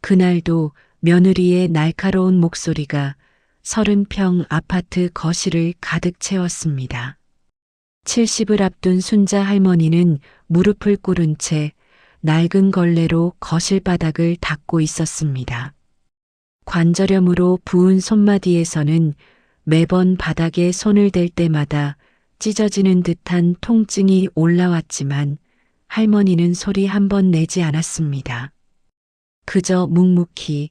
그날도 며느리의 날카로운 목소리가 30평 아파트 거실을 가득 채웠습니다. 70을 앞둔 순자 할머니는 무릎을 꿇은 채 낡은 걸레로 거실 바닥을 닦고 있었습니다. 관절염으로 부은 손마디에서는 매번 바닥에 손을 댈 때마다 찢어지는 듯한 통증이 올라왔지만 할머니는 소리 한 번 내지 않았습니다. 그저 묵묵히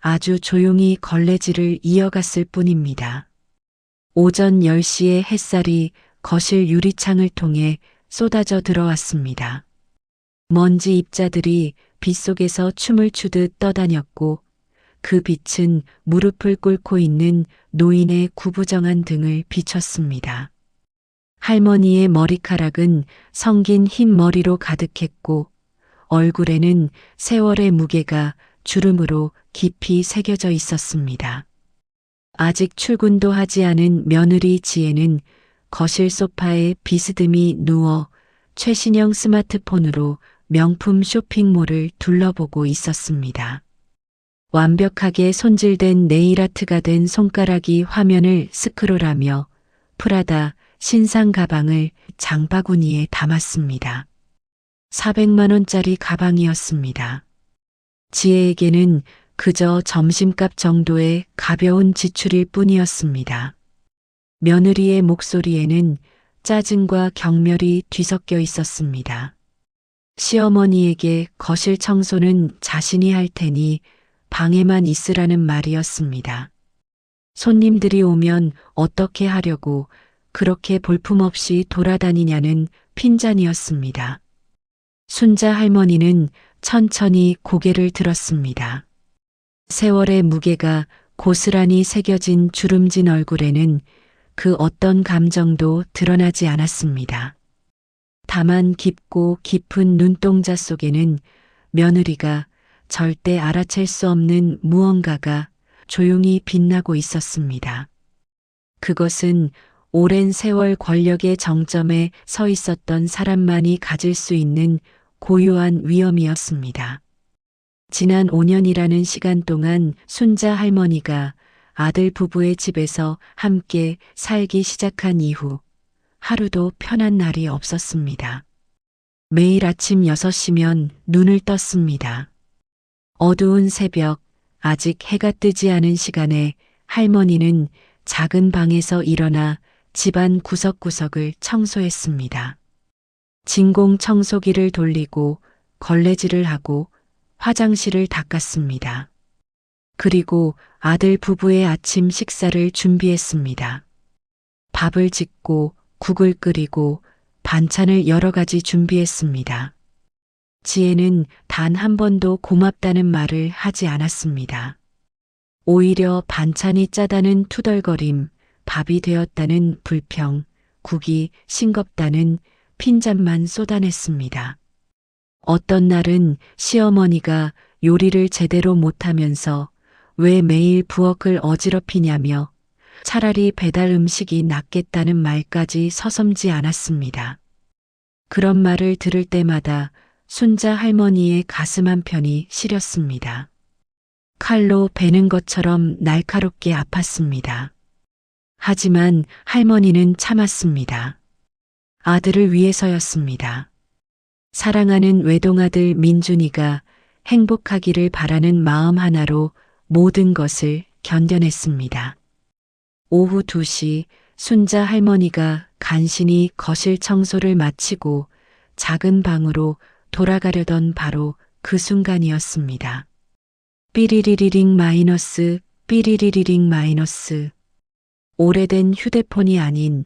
아주 조용히 걸레질을 이어갔을 뿐입니다. 오전 10시에 햇살이 거실 유리창을 통해 쏟아져 들어왔습니다. 먼지 입자들이 빗속에서 춤을 추듯 떠다녔고 그 빛은 무릎을 꿇고 있는 노인의 구부정한 등을 비췄습니다. 할머니의 머리카락은 성긴 흰 머리로 가득했고 얼굴에는 세월의 무게가 주름으로 깊이 새겨져 있었습니다. 아직 출근도 하지 않은 며느리 지혜는 거실 소파에 비스듬히 누워 최신형 스마트폰으로 명품 쇼핑몰을 둘러보고 있었습니다. 완벽하게 손질된 네일아트가 된 손가락이 화면을 스크롤하며 프라다 신상 가방을 장바구니에 담았습니다. 400만 원짜리 가방이었습니다. 지혜에게는 그저 점심값 정도의 가벼운 지출일 뿐이었습니다. 며느리의 목소리에는 짜증과 경멸이 뒤섞여 있었습니다. 시어머니에게 거실 청소는 자신이 할 테니 방에만 있으라는 말이었습니다. 손님들이 오면 어떻게 하려고 그렇게 볼품없이 돌아다니냐는 핀잔이었습니다. 순자 할머니는 천천히 고개를 들었습니다. 세월의 무게가 고스란히 새겨진 주름진 얼굴에는 그 어떤 감정도 드러나지 않았습니다. 다만 깊고 깊은 눈동자 속에는 며느리가 절대 알아챌 수 없는 무언가가 조용히 빛나고 있었습니다. 그것은 오랜 세월 권력의 정점에 서 있었던 사람만이 가질 수 있는 고유한 위엄이었습니다. 지난 5년이라는 시간 동안 순자 할머니가 아들 부부의 집에서 함께 살기 시작한 이후 하루도 편한 날이 없었습니다. 매일 아침 6시면 눈을 떴습니다. 어두운 새벽, 아직 해가 뜨지 않은 시간에 할머니는 작은 방에서 일어나 집안 구석구석을 청소했습니다. 진공 청소기를 돌리고 걸레질을 하고 화장실을 닦았습니다. 그리고 아들 부부의 아침 식사를 준비했습니다. 밥을 짓고 국을 끓이고 반찬을 여러 가지 준비했습니다. 지혜는 단 한 번도 고맙다는 말을 하지 않았습니다. 오히려 반찬이 짜다는 투덜거림, 밥이 되었다는 불평, 국이 싱겁다는 핀잔만 쏟아냈습니다. 어떤 날은 시어머니가 요리를 제대로 못하면서 왜 매일 부엌을 어지럽히냐며 차라리 배달 음식이 낫겠다는 말까지 서슴지 않았습니다. 그런 말을 들을 때마다 순자 할머니의 가슴 한편이 시렸습니다. 칼로 베는 것처럼 날카롭게 아팠습니다. 하지만 할머니는 참았습니다. 아들을 위해서였습니다. 사랑하는 외동아들 민준이가 행복하기를 바라는 마음 하나로 모든 것을 견뎌냈습니다. 오후 2시 순자 할머니가 간신히 거실 청소를 마치고 작은 방으로 돌아가려던 바로 그 순간이었습니다. 삐리리리링 마이너스, 삐리리리링 마이너스. 오래된 휴대폰이 아닌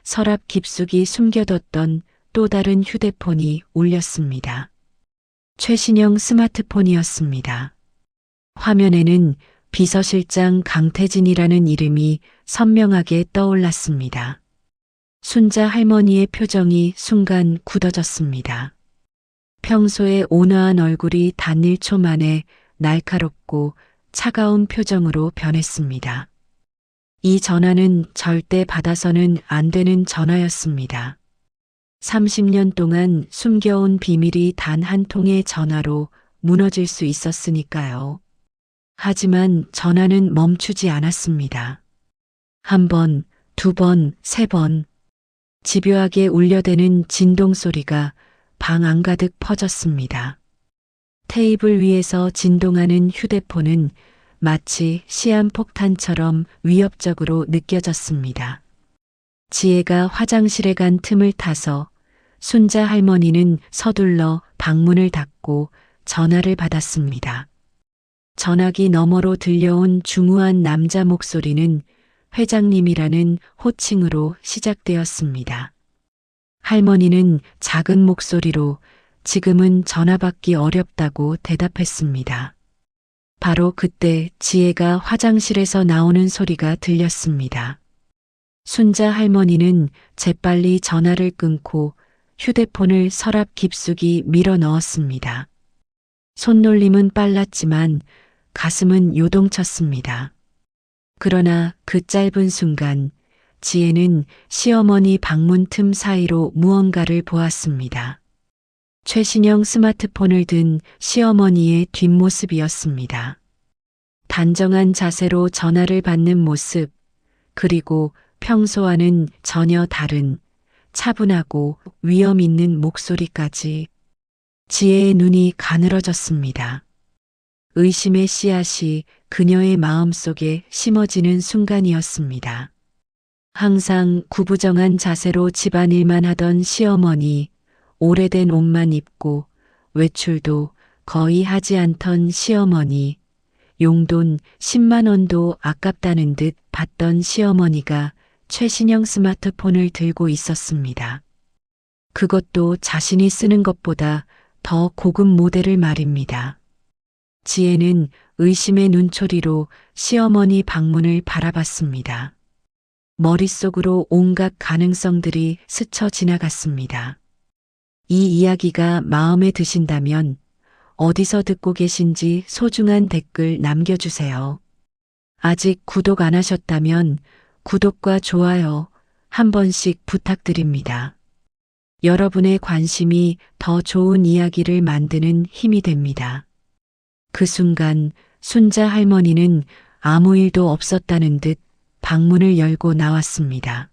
서랍 깊숙이 숨겨뒀던 또 다른 휴대폰이 울렸습니다. 최신형 스마트폰이었습니다. 화면에는 비서실장 강태진이라는 이름이 선명하게 떠올랐습니다. 순자 할머니의 표정이 순간 굳어졌습니다. 평소에 온화한 얼굴이 단 1초 만에 날카롭고 차가운 표정으로 변했습니다. 이 전화는 절대 받아서는 안 되는 전화였습니다. 30년 동안 숨겨온 비밀이 단 한 통의 전화로 무너질 수 있었으니까요. 하지만 전화는 멈추지 않았습니다. 한 번, 두 번, 세 번. 집요하게 울려대는 진동 소리가 방 안가득 퍼졌습니다. 테이블 위에서 진동하는 휴대폰은 마치 시한폭탄처럼 위협적으로 느껴졌습니다. 지혜가 화장실에 간 틈을 타서 순자 할머니는 서둘러 방문을 닫고 전화를 받았습니다. 전화기 너머로 들려온 중후한 남자 목소리는 회장님이라는 호칭으로 시작되었습니다. 할머니는 작은 목소리로 지금은 전화 받기 어렵다고 대답했습니다. 바로 그때 지혜가 화장실에서 나오는 소리가 들렸습니다. 순자 할머니는 재빨리 전화를 끊고 휴대폰을 서랍 깊숙이 밀어 넣었습니다. 손놀림은 빨랐지만 가슴은 요동쳤습니다. 그러나 그 짧은 순간 지혜는 시어머니 방문 틈 사이로 무언가를 보았습니다. 최신형 스마트폰을 든 시어머니의 뒷모습이었습니다. 단정한 자세로 전화를 받는 모습, 그리고 평소와는 전혀 다른 차분하고 위험 있는 목소리까지. 지혜의 눈이 가늘어졌습니다. 의심의 씨앗이 그녀의 마음속에 심어지는 순간이었습니다. 항상 구부정한 자세로 집안일만 하던 시어머니, 오래된 옷만 입고 외출도 거의 하지 않던 시어머니, 용돈 10만 원도 아깝다는 듯 받던 시어머니가 최신형 스마트폰을 들고 있었습니다. 그것도 자신이 쓰는 것보다 더 고급 모델을 말입니다. 지혜는 의심의 눈초리로 시어머니 방문을 바라봤습니다. 머릿속으로 온갖 가능성들이 스쳐 지나갔습니다. 이 이야기가 마음에 드신다면 어디서 듣고 계신지 소중한 댓글 남겨주세요. 아직 구독 안 하셨다면 구독과 좋아요 한 번씩 부탁드립니다. 여러분의 관심이 더 좋은 이야기를 만드는 힘이 됩니다. 그 순간 순자 할머니는 아무 일도 없었다는 듯 방문을 열고 나왔습니다.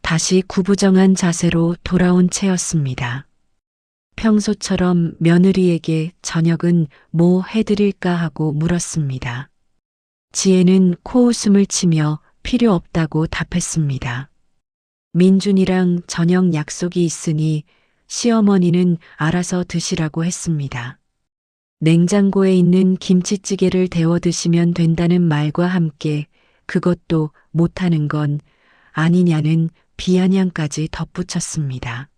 다시 구부정한 자세로 돌아온 채였습니다. 평소처럼 며느리에게 저녁은 뭐 해드릴까 하고 물었습니다. 지혜는 코웃음을 치며 필요 없다고 답했습니다. 민준이랑 저녁 약속이 있으니 시어머니는 알아서 드시라고 했습니다. 냉장고에 있는 김치찌개를 데워 드시면 된다는 말과 함께 그것도 못하는 건 아니냐는 비아냥까지 덧붙였습니다.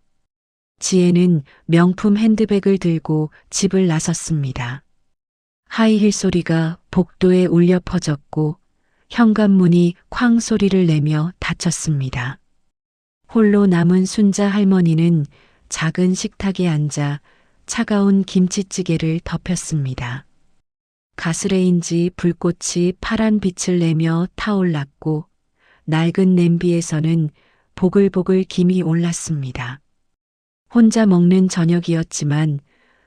지혜는 명품 핸드백을 들고 집을 나섰습니다. 하이힐 소리가 복도에 울려 퍼졌고 현관문이 쾅 소리를 내며 닫혔습니다. 홀로 남은 순자 할머니는 작은 식탁에 앉아 차가운 김치찌개를 덮였습니다. 가스레인지 불꽃이 파란 빛을 내며 타올랐고 낡은 냄비에서는 보글보글 김이 올랐습니다. 혼자 먹는 저녁이었지만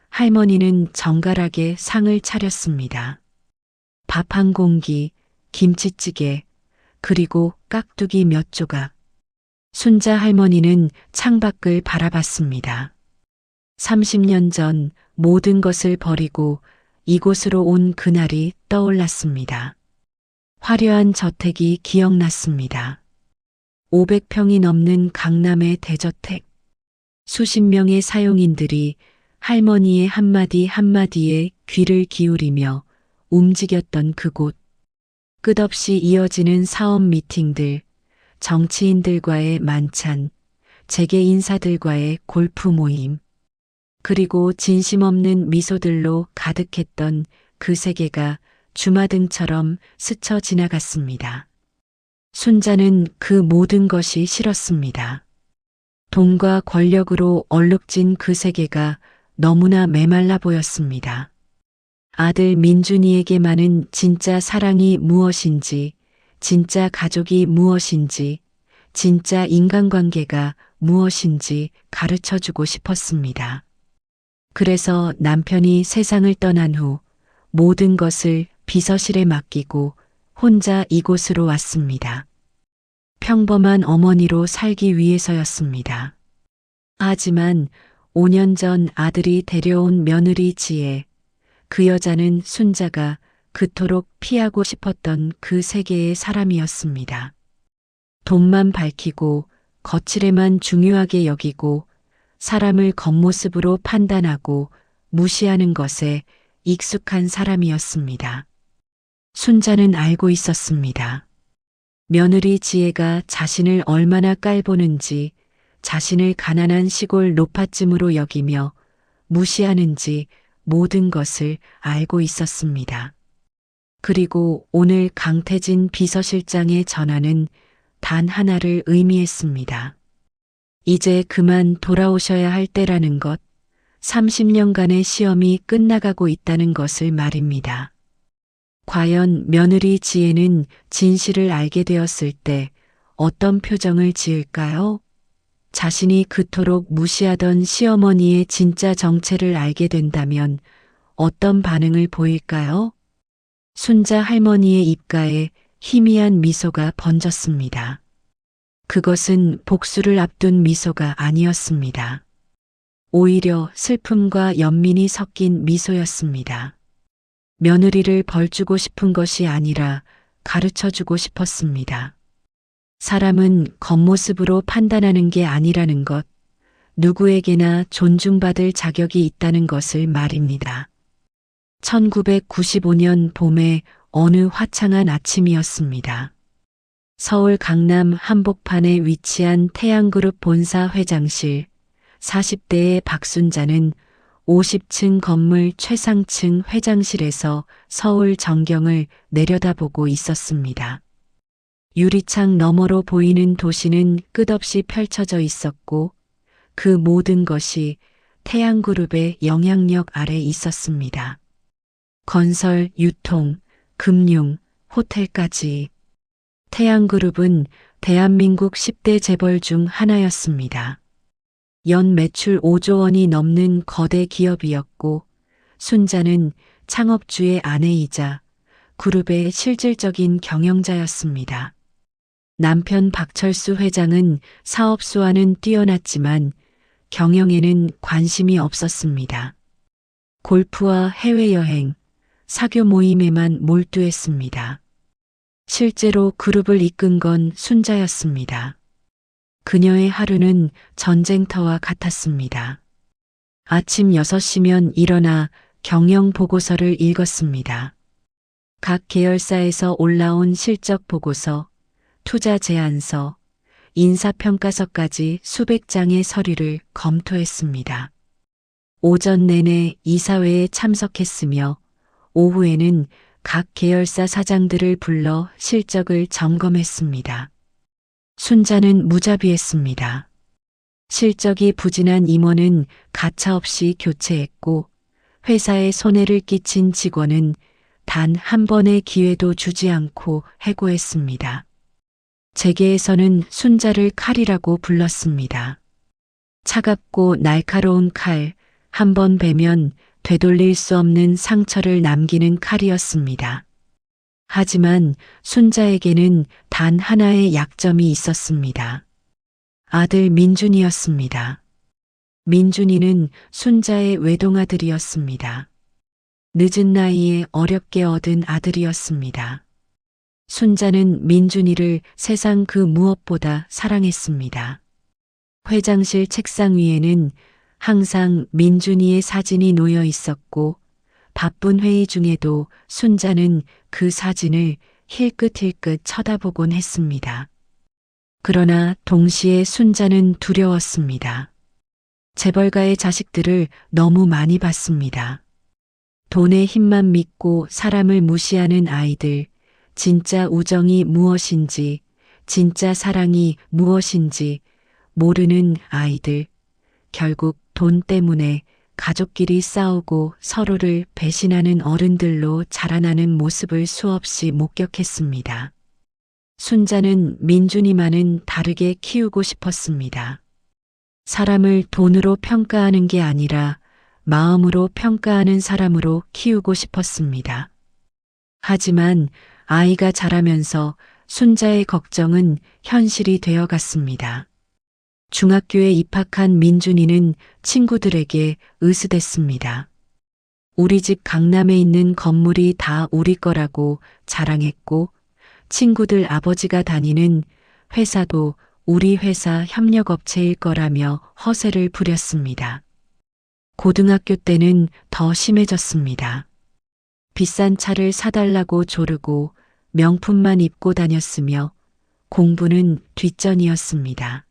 할머니는 정갈하게 상을 차렸습니다. 밥 한 공기, 김치찌개, 그리고 깍두기 몇 조각. 순자 할머니는 창밖을 바라봤습니다. 30년 전 모든 것을 버리고 이곳으로 온 그날이 떠올랐습니다. 화려한 저택이 기억났습니다. 500평이 넘는 강남의 대저택. 수십 명의 사용인들이 할머니의 한마디 한마디에 귀를 기울이며 움직였던 그곳. 끝없이 이어지는 사업 미팅들, 정치인들과의 만찬, 재계 인사들과의 골프 모임, 그리고 진심 없는 미소들로 가득했던 그 세계가 주마등처럼 스쳐 지나갔습니다. 순자는 그 모든 것이 싫었습니다. 돈과 권력으로 얼룩진 그 세계가 너무나 메말라 보였습니다. 아들 민준이에게만은 진짜 사랑이 무엇인지, 진짜 가족이 무엇인지, 진짜 인간관계가 무엇인지 가르쳐주고 싶었습니다. 그래서 남편이 세상을 떠난 후 모든 것을 비서실에 맡기고 혼자 이곳으로 왔습니다. 평범한 어머니로 살기 위해서였습니다. 하지만 5년 전 아들이 데려온 며느리 지혜, 그 여자는 순자가 그토록 피하고 싶었던 그 세계의 사람이었습니다. 돈만 밝히고 거칠에만 중요하게 여기고 사람을 겉모습으로 판단하고 무시하는 것에 익숙한 사람이었습니다. 순자는 알고 있었습니다. 며느리 지혜가 자신을 얼마나 깔보는지, 자신을 가난한 시골 노파쯤으로 여기며 무시하는지 모든 것을 알고 있었습니다. 그리고 오늘 강태진 비서실장의 전화는 단 하나를 의미했습니다. 이제 그만 돌아오셔야 할 때라는 것, 30년간의 시험이 끝나가고 있다는 것을 말입니다. 과연 며느리 지혜는 진실을 알게 되었을 때 어떤 표정을 지을까요? 자신이 그토록 무시하던 시어머니의 진짜 정체를 알게 된다면 어떤 반응을 보일까요? 순자 할머니의 입가에 희미한 미소가 번졌습니다. 그것은 복수를 앞둔 미소가 아니었습니다. 오히려 슬픔과 연민이 섞인 미소였습니다. 며느리를 벌주고 싶은 것이 아니라 가르쳐주고 싶었습니다. 사람은 겉모습으로 판단하는 게 아니라는 것, 누구에게나 존중받을 자격이 있다는 것을 말입니다. 1995년 봄의 어느 화창한 아침이었습니다. 서울 강남 한복판에 위치한 태양그룹 본사 회장실, 40대의 박순자는 50층 건물 최상층 회장실에서 서울 전경을 내려다보고 있었습니다. 유리창 너머로 보이는 도시는 끝없이 펼쳐져 있었고 그 모든 것이 태양그룹의 영향력 아래 있었습니다. 건설, 유통, 금융, 호텔까지. 태양그룹은 대한민국 10대 재벌 중 하나였습니다. 연 매출 5조 원이 넘는 거대 기업이었고 순자는 창업주의 아내이자 그룹의 실질적인 경영자였습니다. 남편 박철수 회장은 사업 수완은 뛰어났지만 경영에는 관심이 없었습니다. 골프와 해외여행, 사교 모임에만 몰두했습니다. 실제로 그룹을 이끈 건 순자였습니다. 그녀의 하루는 전쟁터와 같았습니다. 아침 6시면 일어나 경영 보고서를 읽었습니다. 각 계열사에서 올라온 실적 보고서, 투자 제안서, 인사평가서까지 수백 장의 서류를 검토했습니다. 오전 내내 이사회에 참석했으며 오후에는 각 계열사 사장들을 불러 실적을 점검했습니다. 순자는 무자비했습니다. 실적이 부진한 임원은 가차없이 교체했고 회사에 손해를 끼친 직원은 단 한 번의 기회도 주지 않고 해고했습니다. 재계에서는 순자를 칼이라고 불렀습니다. 차갑고 날카로운 칼, 한 번 베면 되돌릴 수 없는 상처를 남기는 칼이었습니다. 하지만 순자에게는 단 하나의 약점이 있었습니다. 아들 민준이였습니다. 민준이는 순자의 외동아들이었습니다. 늦은 나이에 어렵게 얻은 아들이었습니다. 순자는 민준이를 세상 그 무엇보다 사랑했습니다. 회장실 책상 위에는 항상 민준이의 사진이 놓여 있었고 바쁜 회의 중에도 순자는 그 사진을 힐끗힐끗 쳐다보곤 했습니다. 그러나 동시에 순자는 두려웠습니다. 재벌가의 자식들을 너무 많이 봤습니다. 돈의 힘만 믿고 사람을 무시하는 아이들, 진짜 우정이 무엇인지, 진짜 사랑이 무엇인지 모르는 아이들, 결국 돈 때문에 가족끼리 싸우고 서로를 배신하는 어른들로 자라나는 모습을 수없이 목격했습니다. 순자는 민준이만은 다르게 키우고 싶었습니다. 사람을 돈으로 평가하는 게 아니라 마음으로 평가하는 사람으로 키우고 싶었습니다. 하지만 아이가 자라면서 순자의 걱정은 현실이 되어 갔습니다. 중학교에 입학한 민준이는 친구들에게 으스댔습니다. 우리 집 강남에 있는 건물이 다 우리 거라고 자랑했고, 친구들 아버지가 다니는 회사도 우리 회사 협력업체일 거라며 허세를 부렸습니다. 고등학교 때는 더 심해졌습니다. 비싼 차를 사달라고 조르고 명품만 입고 다녔으며 공부는 뒷전이었습니다.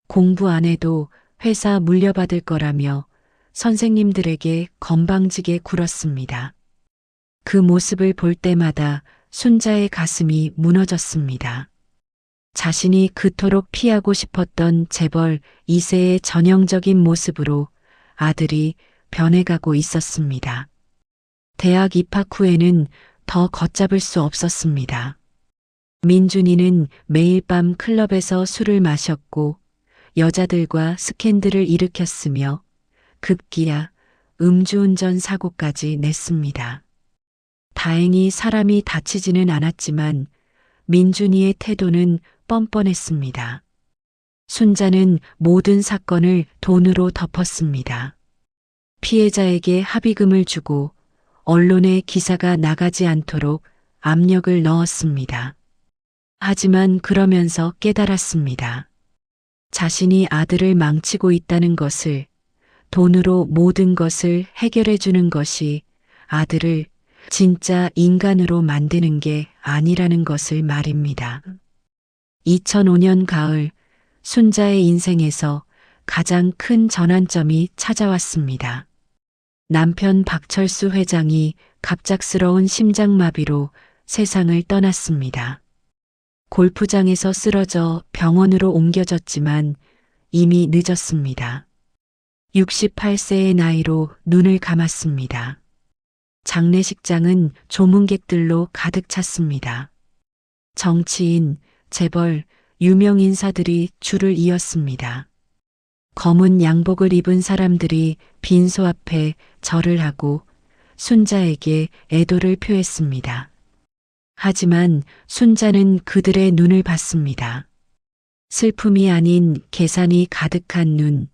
공부 안 해도 회사 물려받을 거라며 선생님들에게 건방지게 굴었습니다. 그 모습을 볼 때마다 순자의 가슴이 무너졌습니다. 자신이 그토록 피하고 싶었던 재벌 2세의 전형적인 모습으로 아들이 변해가고 있었습니다. 대학 입학 후에는 더 걷잡을 수 없었습니다. 민준이는 매일 밤 클럽에서 술을 마셨고 여자들과 스캔들을 일으켰으며 급기야 음주운전 사고까지 냈습니다. 다행히 사람이 다치지는 않았지만 민준이의 태도는 뻔뻔했습니다. 순자는 모든 사건을 돈으로 덮었습니다. 피해자에게 합의금을 주고 언론에 기사가 나가지 않도록 압력을 넣었습니다. 하지만 그러면서 깨달았습니다. 자신이 아들을 망치고 있다는 것을, 돈으로 모든 것을 해결해 주는 것이 아들을 진짜 인간으로 만드는 게 아니라는 것을 말입니다. 2005년 가을, 순자의 인생에서 가장 큰 전환점이 찾아왔습니다. 남편 박철수 회장이 갑작스러운 심장마비로 세상을 떠났습니다. 골프장에서 쓰러져 병원으로 옮겨졌지만 이미 늦었습니다. 68세의 나이로 눈을 감았습니다. 장례식장은 조문객들로 가득 찼습니다. 정치인, 재벌, 유명 인사들이 줄을 이었습니다. 검은 양복을 입은 사람들이 빈소 앞에 절을 하고 순자에게 애도를 표했습니다. 하지만 순자는 그들의 눈을 봤습니다. 슬픔이 아닌 계산이 가득한 눈,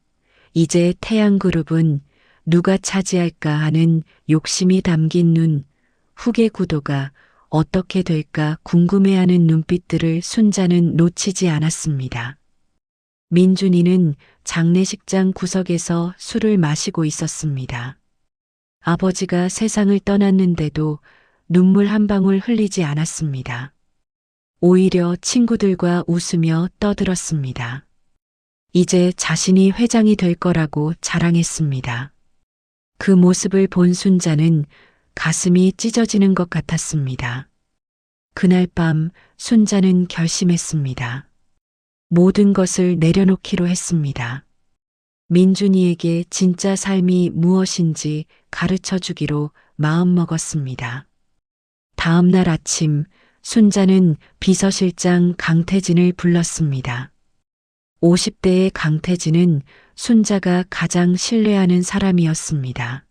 이제 태양그룹은 누가 차지할까 하는 욕심이 담긴 눈, 후계 구도가 어떻게 될까 궁금해하는 눈빛들을 순자는 놓치지 않았습니다. 민준이는 장례식장 구석에서 술을 마시고 있었습니다. 아버지가 세상을 떠났는데도 눈물 한 방울 흘리지 않았습니다. 오히려 친구들과 웃으며 떠들었습니다. 이제 자신이 회장이 될 거라고 자랑했습니다. 그 모습을 본 순자는 가슴이 찢어지는 것 같았습니다. 그날 밤 순자는 결심했습니다. 모든 것을 내려놓기로 했습니다. 민준이에게 진짜 삶이 무엇인지 가르쳐 주기로 마음먹었습니다. 다음 날 아침 순자는 비서실장 강태진을 불렀습니다. 50대의 강태진은 순자가 가장 신뢰하는 사람이었습니다.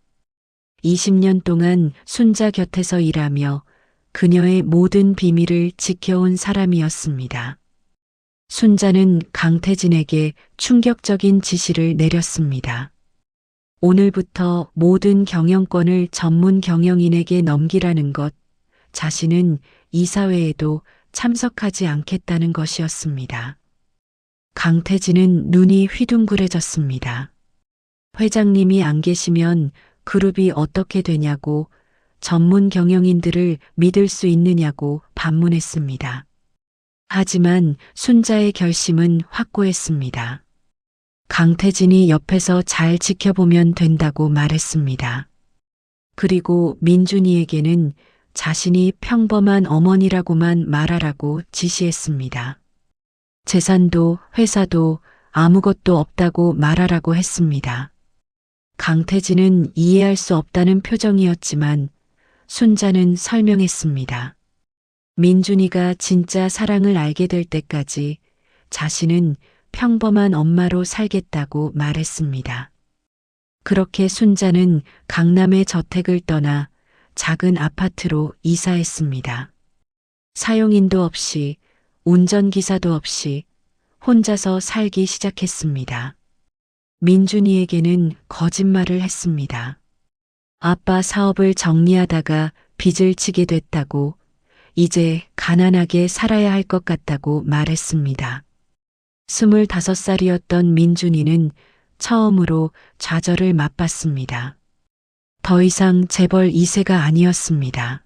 20년 동안 순자 곁에서 일하며 그녀의 모든 비밀을 지켜온 사람이었습니다. 순자는 강태진에게 충격적인 지시를 내렸습니다. 오늘부터 모든 경영권을 전문 경영인에게 넘기라는 것, 자신은 이사회에도 참석하지 않겠다는 것이었습니다. 강태진은 눈이 휘둥그레졌습니다. 회장님이 안 계시면 그룹이 어떻게 되냐고, 전문 경영인들을 믿을 수 있느냐고 반문했습니다. 하지만 순자의 결심은 확고했습니다. 강태진이 옆에서 잘 지켜보면 된다고 말했습니다. 그리고 민준이에게는 자신이 평범한 어머니라고만 말하라고 지시했습니다. 재산도 회사도 아무것도 없다고 말하라고 했습니다. 강태진은 이해할 수 없다는 표정이었지만 순자는 설명했습니다. 민준이가 진짜 사랑을 알게 될 때까지 자신은 평범한 엄마로 살겠다고 말했습니다. 그렇게 순자는 강남의 저택을 떠나 작은 아파트로 이사했습니다. 사용인도 없이, 운전기사도 없이 혼자서 살기 시작했습니다. 민준이에게는 거짓말을 했습니다. 아빠 사업을 정리하다가 빚을 지게 됐다고, 이제 가난하게 살아야 할 것 같다고 말했습니다. 25살이었던 민준이는 처음으로 좌절을 맛봤습니다. 더 이상 재벌 2세가 아니었습니다.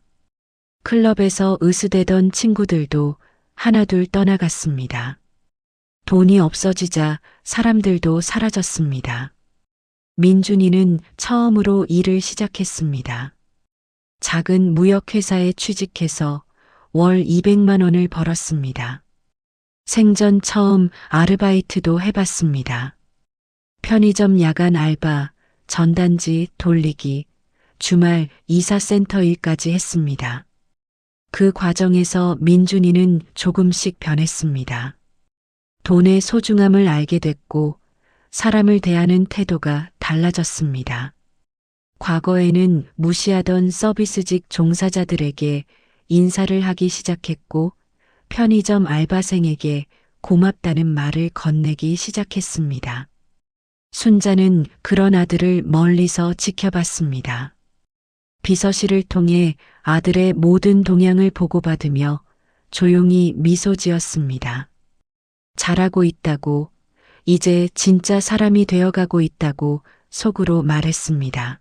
클럽에서 으스대던 친구들도 하나둘 떠나갔습니다. 돈이 없어지자 사람들도 사라졌습니다. 민준이는 처음으로 일을 시작했습니다. 작은 무역회사에 취직해서 월 200만 원을 벌었습니다. 생전 처음 아르바이트도 해봤습니다. 편의점 야간 알바, 전단지 돌리기, 주말 이사센터 일까지 했습니다. 그 과정에서 민준이는 조금씩 변했습니다. 돈의 소중함을 알게 됐고 사람을 대하는 태도가 달라졌습니다. 과거에는 무시하던 서비스직 종사자들에게 인사를 하기 시작했고 편의점 알바생에게 고맙다는 말을 건네기 시작했습니다. 순자는 그런 아들을 멀리서 지켜봤습니다. 비서실을 통해 아들의 모든 동향을 보고받으며 조용히 미소 지었습니다. 잘하고 있다고, 이제 진짜 사람이 되어가고 있다고 속으로 말했습니다.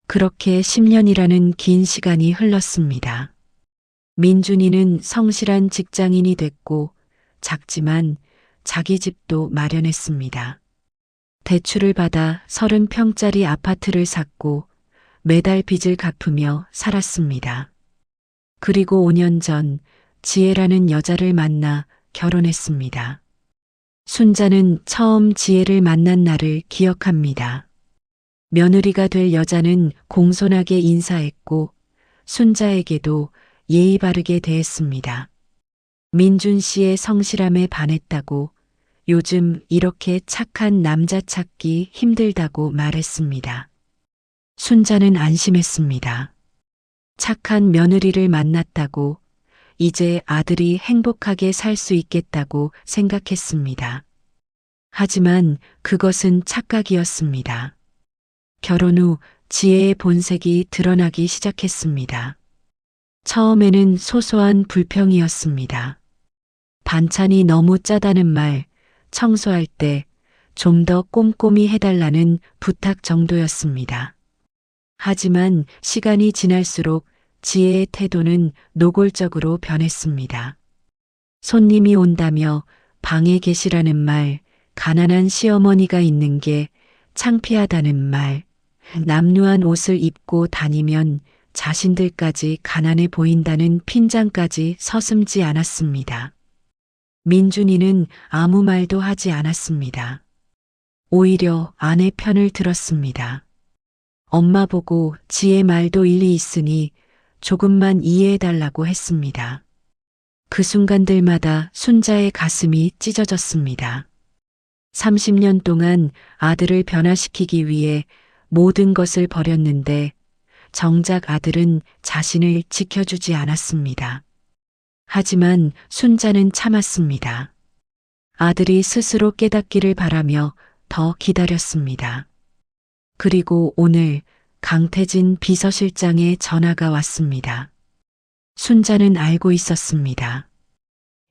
그렇게 10년이라는 긴 시간이 흘렀습니다. 민준이는 성실한 직장인이 됐고 작지만 자기 집도 마련했습니다. 대출을 받아 30평짜리 아파트를 샀고 매달 빚을 갚으며 살았습니다. 그리고 5년 전 지혜라는 여자를 만나 결혼했습니다. 순자는 처음 지혜를 만난 날을 기억합니다. 며느리가 될 여자는 공손하게 인사했고 순자에게도 예의 바르게 대했습니다. 민준 씨의 성실함에 반했다고, 요즘 이렇게 착한 남자 찾기 힘들다고 말했습니다. 순자는 안심했습니다. 착한 며느리를 만났다고, 이제 아들이 행복하게 살 수 있겠다고 생각했습니다. 하지만 그것은 착각이었습니다. 결혼 후 지혜의 본색이 드러나기 시작했습니다. 처음에는 소소한 불평이었습니다. 반찬이 너무 짜다는 말, 청소할 때 좀 더 꼼꼼히 해달라는 부탁 정도였습니다. 하지만 시간이 지날수록 지혜의 태도는 노골적으로 변했습니다. 손님이 온다며 방에 계시라는 말, 가난한 시어머니가 있는 게 창피하다는 말, 남루한 옷을 입고 다니면 자신들까지 가난해 보인다는 핀잔까지 서슴지 않았습니다. 민준이는 아무 말도 하지 않았습니다. 오히려 아내 편을 들었습니다. 엄마 보고 지혜 말도 일리 있으니 조금만 이해해달라고 했습니다. 그 순간들마다 순자의 가슴이 찢어졌습니다. 30년 동안 아들을 변화시키기 위해 모든 것을 버렸는데 정작 아들은 자신을 지켜주지 않았습니다. 하지만 순자는 참았습니다. 아들이 스스로 깨닫기를 바라며 더 기다렸습니다. 그리고 오늘 강태진 비서실장의 전화가 왔습니다. 순자는 알고 있었습니다.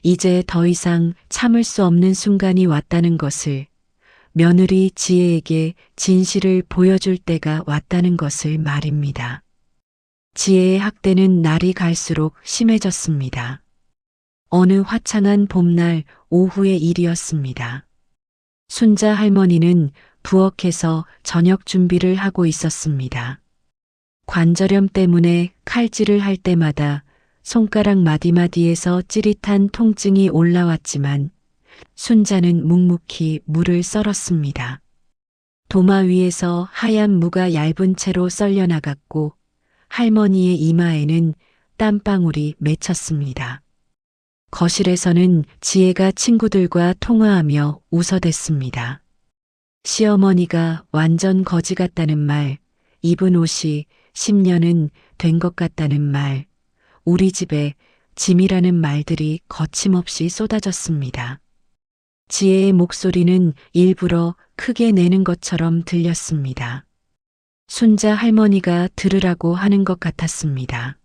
이제 더 이상 참을 수 없는 순간이 왔다는 것을, 며느리 지혜에게 진실을 보여줄 때가 왔다는 것을 말입니다. 지혜의 학대는 날이 갈수록 심해졌습니다. 어느 화창한 봄날 오후의 일이었습니다. 순자 할머니는 부엌에서 저녁 준비를 하고 있었습니다. 관절염 때문에 칼질을 할 때마다 손가락 마디마디에서 찌릿한 통증이 올라왔지만 순자는 묵묵히 물을 썰었습니다. 도마 위에서 하얀 무가 얇은 채로 썰려 나갔고 할머니의 이마에는 땀방울이 맺혔습니다. 거실에서는 지혜가 친구들과 통화하며 웃어댔습니다. 시어머니가 완전 거지 같다는 말, 입은 옷이 10년은 된 것 같다는 말, 우리 집에 짐이라는 말들이 거침없이 쏟아졌습니다. 지혜의 목소리는 일부러 크게 내는 것처럼 들렸습니다. 순자 할머니가 들으라고 하는 것 같았습니다.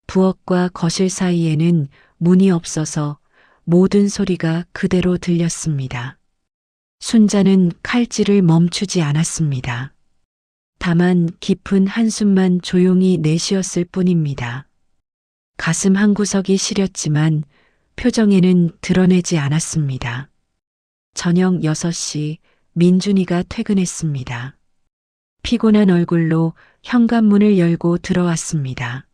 부엌과 거실 사이에는 문이 없어서 모든 소리가 그대로 들렸습니다. 순자는 칼질을 멈추지 않았습니다. 다만 깊은 한숨만 조용히 내쉬었을 뿐입니다. 가슴 한구석이 시렸지만 표정에는 드러내지 않았습니다. 저녁 6시 민준이가 퇴근했습니다. 피곤한 얼굴로 현관문을 열고 들어왔습니다.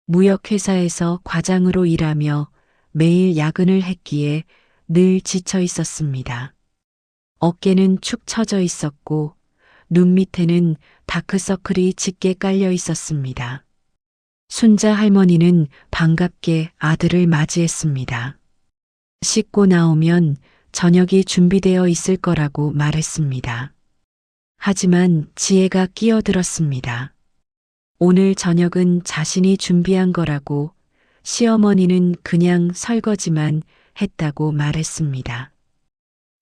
무역회사에서 과장으로 일하며 매일 야근을 했기에 늘 지쳐 있었습니다. 어깨는 축 처져 있었고 눈 밑에는 다크서클이 짙게 깔려 있었습니다. 순자 할머니는 반갑게 아들을 맞이했습니다. 씻고 나오면 저녁이 준비되어 있을 거라고 말했습니다. 하지만 지혜가 끼어들었습니다. 오늘 저녁은 자신이 준비한 거라고, 시어머니는 그냥 설거지만 했다고 말했습니다.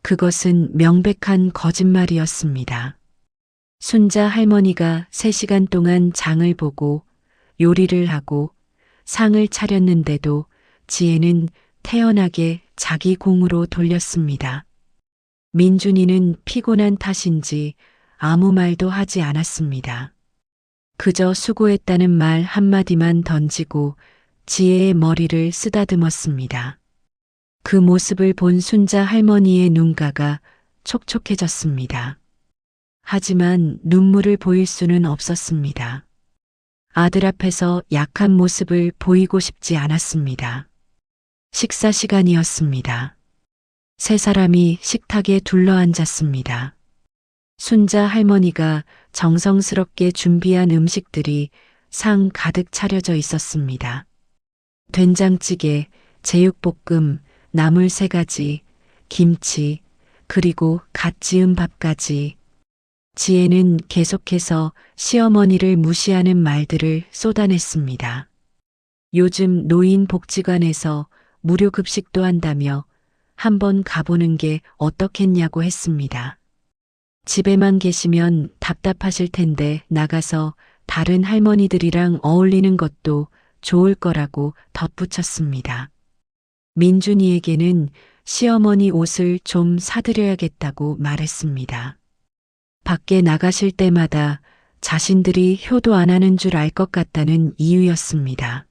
그것은 명백한 거짓말이었습니다. 순자 할머니가 3시간 동안 장을 보고 요리를 하고 상을 차렸는데도 지혜는 태연하게 자기 공으로 돌렸습니다. 민준이는 피곤한 탓인지 아무 말도 하지 않았습니다. 그저 수고했다는 말 한마디만 던지고 지혜의 머리를 쓰다듬었습니다. 그 모습을 본 순자 할머니의 눈가가 촉촉해졌습니다. 하지만 눈물을 보일 수는 없었습니다. 아들 앞에서 약한 모습을 보이고 싶지 않았습니다. 식사 시간이었습니다. 3사람이 식탁에 둘러앉았습니다. 순자 할머니가 정성스럽게 준비한 음식들이 상 가득 차려져 있었습니다. 된장찌개, 제육볶음, 나물 3가지, 김치, 그리고 갓 지은 밥까지. 지혜는 계속해서 시어머니를 무시하는 말들을 쏟아냈습니다. 요즘 노인복지관에서 무료 급식도 한다며 한번 가보는 게 어떻겠냐고 했습니다. 집에만 계시면 답답하실 텐데 나가서 다른 할머니들이랑 어울리는 것도 좋을 거라고 덧붙였습니다. 민준이에게는 시어머니 옷을 좀 사드려야겠다고 말했습니다. 밖에 나가실 때마다 자신들이 효도 안 하는 줄 알 것 같다는 이유였습니다.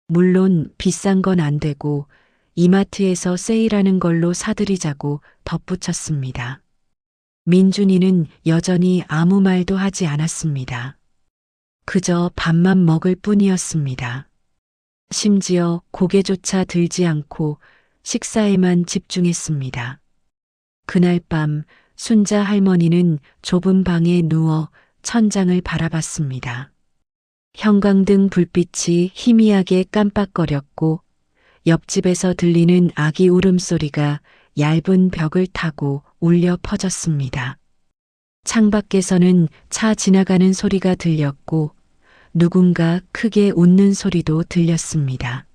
물론 비싼 건 안 되고 이마트에서 세일하는 걸로 사드리자고 덧붙였습니다. 민준이는 여전히 아무 말도 하지 않았습니다. 그저 밥만 먹을 뿐이었습니다. 심지어 고개조차 들지 않고 식사에만 집중했습니다. 그날 밤 순자 할머니는 좁은 방에 누워 천장을 바라봤습니다. 형광등 불빛이 희미하게 깜빡거렸고 옆집에서 들리는 아기 울음소리가 얇은 벽을 타고 울려 퍼졌습니다. 창밖에서는 차 지나가는 소리가 들렸고 누군가 크게 웃는 소리도 들렸습니다.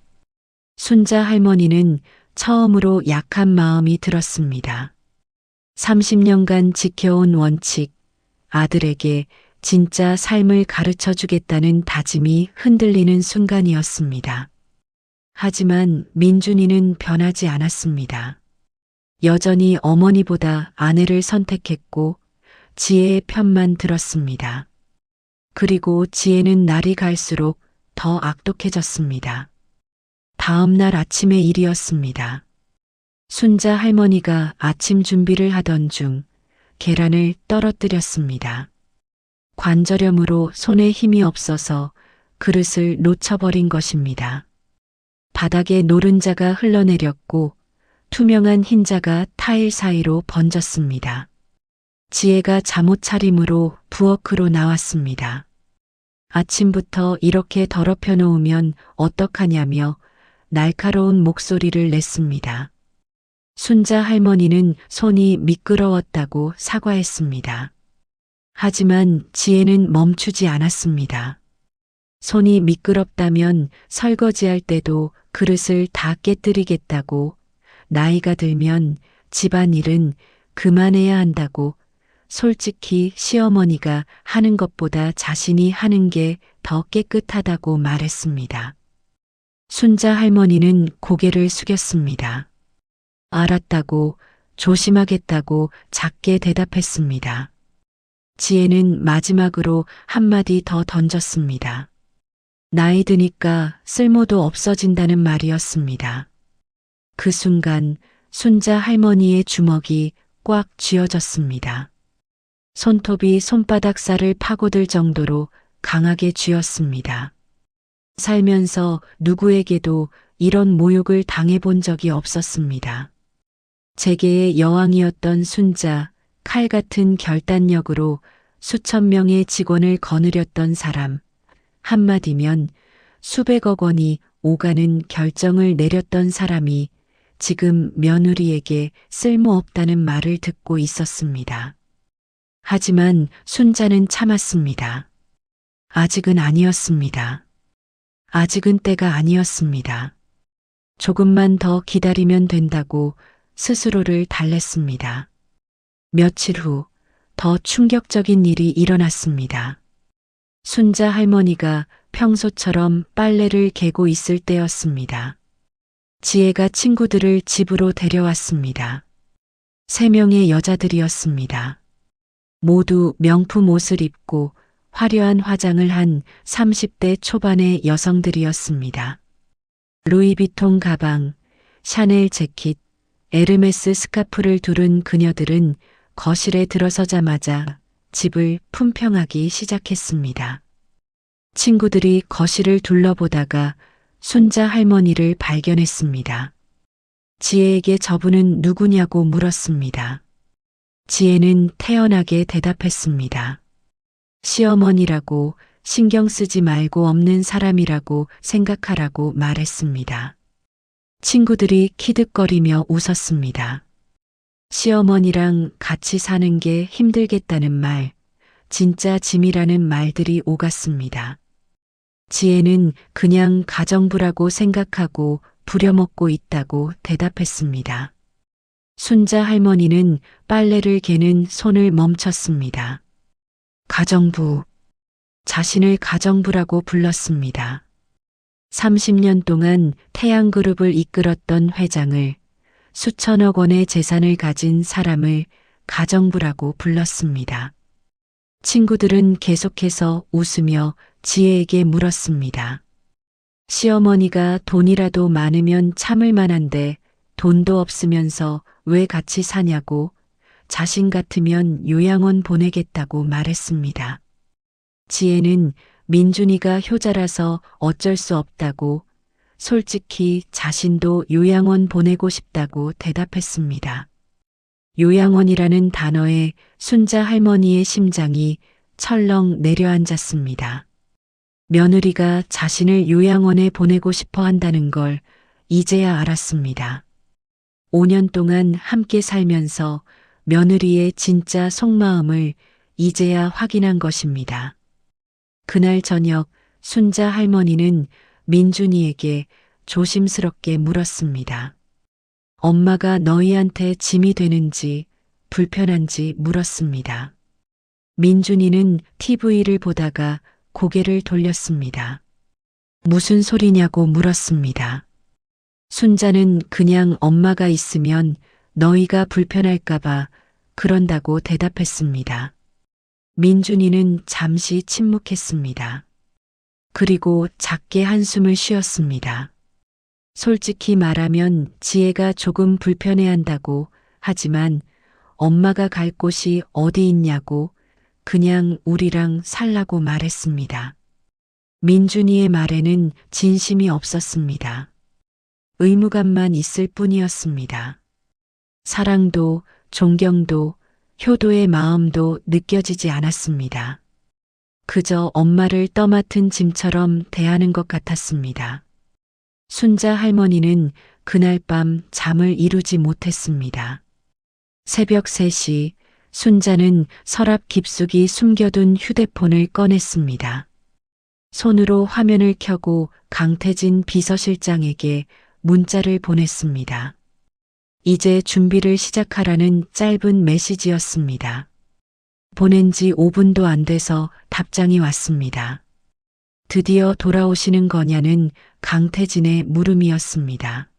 순자 할머니는 처음으로 약한 마음이 들었습니다. 30년간 지켜온 원칙, 아들에게 진짜 삶을 가르쳐 주겠다는 다짐이 흔들리는 순간이었습니다. 하지만 민준이는 변하지 않았습니다. 여전히 어머니보다 아내를 선택했고 지혜의 편만 들었습니다. 그리고 지혜는 날이 갈수록 더 악독해졌습니다. 다음 날 아침의 일이었습니다. 순자 할머니가 아침 준비를 하던 중 계란을 떨어뜨렸습니다. 관절염으로 손에 힘이 없어서 그릇을 놓쳐버린 것입니다. 바닥에 노른자가 흘러내렸고 투명한 흰자가 타일 사이로 번졌습니다. 지혜가 잠옷 차림으로 부엌으로 나왔습니다. 아침부터 이렇게 더럽혀 놓으면 어떡하냐며 날카로운 목소리를 냈습니다. 순자 할머니는 손이 미끄러웠다고 사과했습니다. 하지만 지혜는 멈추지 않았습니다. 손이 미끄럽다면 설거지할 때도 그릇을 다 깨뜨리겠다고, 나이가 들면 집안일은 그만해야 한다고, 솔직히 시어머니가 하는 것보다 자신이 하는 게 더 깨끗하다고 말했습니다. 순자 할머니는 고개를 숙였습니다. 알았다고, 조심하겠다고 작게 대답했습니다. 지혜는 마지막으로 한마디 더 던졌습니다. 나이 드니까 쓸모도 없어진다는 말이었습니다. 그 순간 순자 할머니의 주먹이 꽉 쥐어졌습니다. 손톱이 손바닥 살을 파고들 정도로 강하게 쥐었습니다. 살면서 누구에게도 이런 모욕을 당해본 적이 없었습니다. 재계의 여왕이었던 순자, 칼 같은 결단력으로 수천 명의 직원을 거느렸던 사람, 한마디면 수백억 원이 오가는 결정을 내렸던 사람이 지금 며느리에게 쓸모없다는 말을 듣고 있었습니다. 하지만 순자는 참았습니다. 아직은 아니었습니다. 아직은 때가 아니었습니다. 조금만 더 기다리면 된다고 스스로를 달랬습니다. 며칠 후 더 충격적인 일이 일어났습니다. 순자 할머니가 평소처럼 빨래를 개고 있을 때였습니다. 지혜가 친구들을 집으로 데려왔습니다. 3명의 여자들이었습니다. 모두 명품 옷을 입고 화려한 화장을 한 30대 초반의 여성들이었습니다. 루이비통 가방, 샤넬 재킷, 에르메스 스카프를 두른 그녀들은 거실에 들어서자마자 집을 품평하기 시작했습니다. 친구들이 거실을 둘러보다가 순자 할머니를 발견했습니다. 지혜에게 저분은 누구냐고 물었습니다. 지혜는 태연하게 대답했습니다. 시어머니라고, 신경 쓰지 말고 없는 사람이라고 생각하라고 말했습니다. 친구들이 키득거리며 웃었습니다. 시어머니랑 같이 사는 게 힘들겠다는 말, 진짜 짐이라는 말들이 오갔습니다. 지혜는 그냥 가정부라고 생각하고 부려먹고 있다고 대답했습니다. 순자 할머니는 빨래를 개는 손을 멈췄습니다. 가정부, 자신을 가정부라고 불렀습니다. 30년 동안 태양그룹을 이끌었던 회장을, 수천억 원의 재산을 가진 사람을 가정부라고 불렀습니다. 친구들은 계속해서 웃으며 지혜에게 물었습니다. 시어머니가 돈이라도 많으면 참을 만한데 돈도 없으면서 왜 같이 사냐고, 자신 같으면 요양원 보내겠다고 말했습니다. 지혜는 민준이가 효자라서 어쩔 수 없다고, 솔직히 자신도 요양원 보내고 싶다고 대답했습니다. 요양원이라는 단어에 순자 할머니의 심장이 철렁 내려앉았습니다. 며느리가 자신을 요양원에 보내고 싶어 한다는 걸 이제야 알았습니다. 5년 동안 함께 살면서 며느리의 진짜 속마음을 이제야 확인한 것입니다. 그날 저녁 순자 할머니는 민준이에게 조심스럽게 물었습니다. 엄마가 너희한테 짐이 되는지 불편한지 물었습니다. 민준이는 TV를 보다가 고개를 돌렸습니다. 무슨 소리냐고 물었습니다. 순자는 그냥 엄마가 있으면 너희가 불편할까봐 그런다고 대답했습니다. 민준이는 잠시 침묵했습니다. 그리고 작게 한숨을 쉬었습니다. 솔직히 말하면 지혜가 조금 불편해한다고, 하지만 엄마가 갈 곳이 어디 있냐고 그냥 우리랑 살라고 말했습니다. 민준이의 말에는 진심이 없었습니다. 의무감만 있을 뿐이었습니다. 사랑도 존경도 효도의 마음도 느껴지지 않았습니다. 그저 엄마를 떠맡은 짐처럼 대하는 것 같았습니다. 순자 할머니는 그날 밤 잠을 이루지 못했습니다. 새벽 3시 순자는 서랍 깊숙이 숨겨둔 휴대폰을 꺼냈습니다. 손으로 화면을 켜고 강태진 비서실장에게 문자를 보냈습니다. 이제 준비를 시작하라는 짧은 메시지였습니다. 보낸 지 5분도 안 돼서 답장이 왔습니다. 드디어 돌아오시는 거냐는 강태진의 물음이었습니다.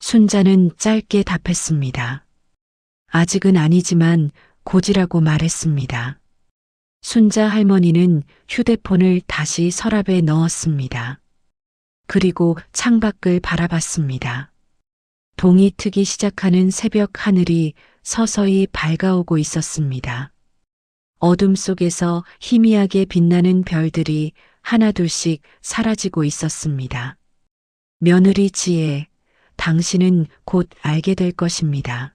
순자는 짧게 답했습니다. 아직은 아니지만 곧이라고 말했습니다. 순자 할머니는 휴대폰을 다시 서랍에 넣었습니다. 그리고 창밖을 바라봤습니다. 동이 트기 시작하는 새벽 하늘이 서서히 밝아오고 있었습니다. 어둠 속에서 희미하게 빛나는 별들이 하나둘씩 사라지고 있었습니다. 며느리 지혜, 당신은 곧 알게 될 것입니다.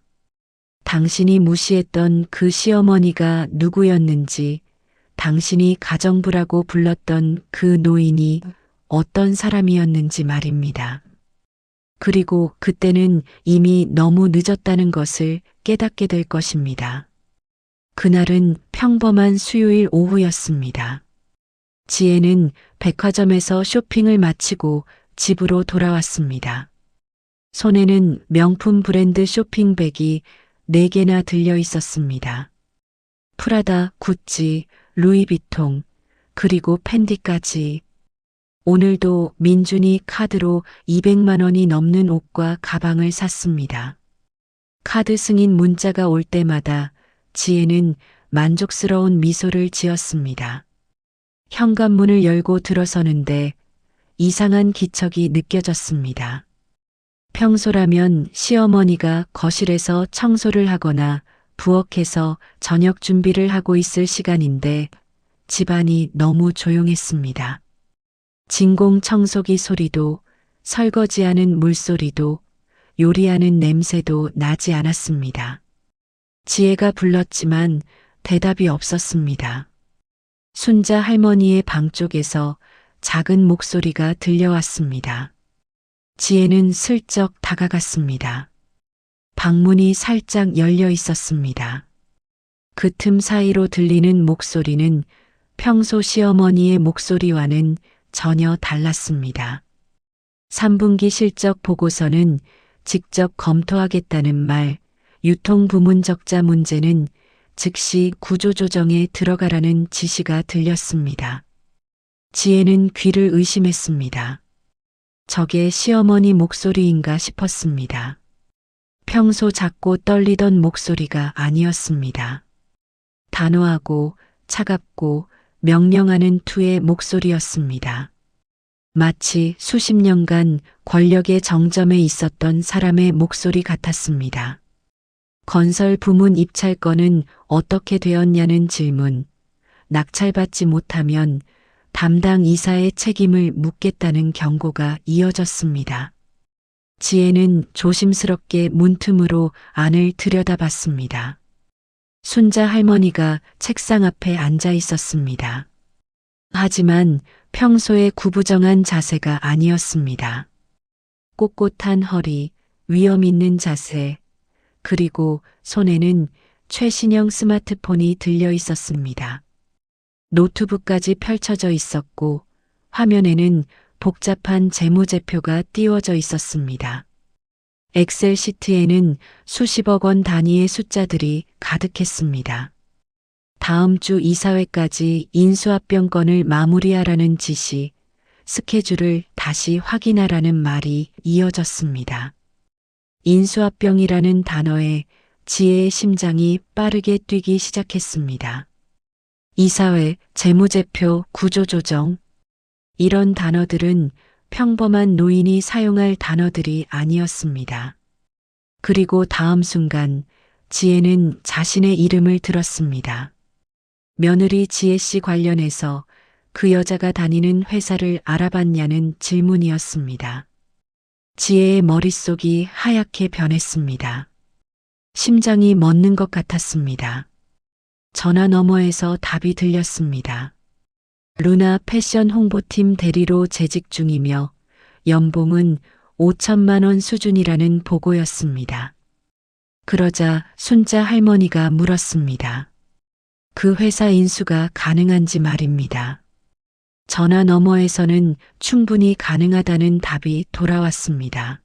당신이 무시했던 그 시어머니가 누구였는지, 당신이 가정부라고 불렀던 그 노인이 어떤 사람이었는지 말입니다. 그리고 그때는 이미 너무 늦었다는 것을 깨닫게 될 것입니다. 그날은 평범한 수요일 오후였습니다. 지혜는 백화점에서 쇼핑을 마치고 집으로 돌아왔습니다. 손에는 명품 브랜드 쇼핑백이 4개나 들려 있었습니다. 프라다, 구찌, 루이비통, 그리고 펜디까지. 오늘도 민준이 카드로 200만 원이 넘는 옷과 가방을 샀습니다. 카드 승인 문자가 올 때마다 지혜는 만족스러운 미소를 지었습니다. 현관문을 열고 들어서는데 이상한 기척이 느껴졌습니다. 평소라면 시어머니가 거실에서 청소를 하거나 부엌에서 저녁 준비를 하고 있을 시간인데 집안이 너무 조용했습니다. 진공 청소기 소리도, 설거지하는 물소리도, 요리하는 냄새도 나지 않았습니다. 지혜가 불렀지만 대답이 없었습니다. 순자 할머니의 방 쪽에서 작은 목소리가 들려왔습니다. 지혜는 슬쩍 다가갔습니다. 방문이 살짝 열려 있었습니다. 그 틈 사이로 들리는 목소리는 평소 시어머니의 목소리와는 전혀 달랐습니다. 3분기 실적 보고서는 직접 검토하겠다는 말, 유통부문 적자 문제는 즉시 구조조정에 들어가라는 지시가 들렸습니다. 지혜는 귀를 의심했습니다. 저게 시어머니 목소리인가 싶었습니다. 평소 작고 떨리던 목소리가 아니었습니다. 단호하고 차갑고 명령하는 투의 목소리였습니다. 마치 수십 년간 권력의 정점에 있었던 사람의 목소리 같았습니다. 건설 부문 입찰권은 어떻게 되었냐는 질문, 낙찰받지 못하면 담당 이사의 책임을 묻겠다는 경고가 이어졌습니다. 지혜는 조심스럽게 문틈으로 안을 들여다봤습니다. 순자 할머니가 책상 앞에 앉아 있었습니다. 하지만 평소의 구부정한 자세가 아니었습니다. 꼿꼿한 허리, 위험 있는 자세, 그리고 손에는 최신형 스마트폰이 들려 있었습니다. 노트북까지 펼쳐져 있었고 화면에는 복잡한 재무제표가 띄워져 있었습니다. 엑셀 시트에는 수십억 원 단위의 숫자들이 가득했습니다. 다음 주 이사회까지 인수합병 건을 마무리하라는 지시, 스케줄을 다시 확인하라는 말이 이어졌습니다. 인수합병이라는 단어에 지혜의 심장이 빠르게 뛰기 시작했습니다. 이사회, 재무제표, 구조조정. 이런 단어들은 평범한 노인이 사용할 단어들이 아니었습니다. 그리고 다음 순간 지혜는 자신의 이름을 들었습니다. 며느리 지혜 씨 관련해서 그 여자가 다니는 회사를 알아봤냐는 질문이었습니다. 지혜의 머릿속이 하얗게 변했습니다. 심장이 멎는 것 같았습니다. 전화 너머에서 답이 들렸습니다. 루나 패션 홍보팀 대리로 재직 중이며 연봉은 5천만 원 수준이라는 보고였습니다. 그러자 순자 할머니가 물었습니다. 그 회사 인수가 가능한지 말입니다. 전화 너머에서는 충분히 가능하다는 답이 돌아왔습니다.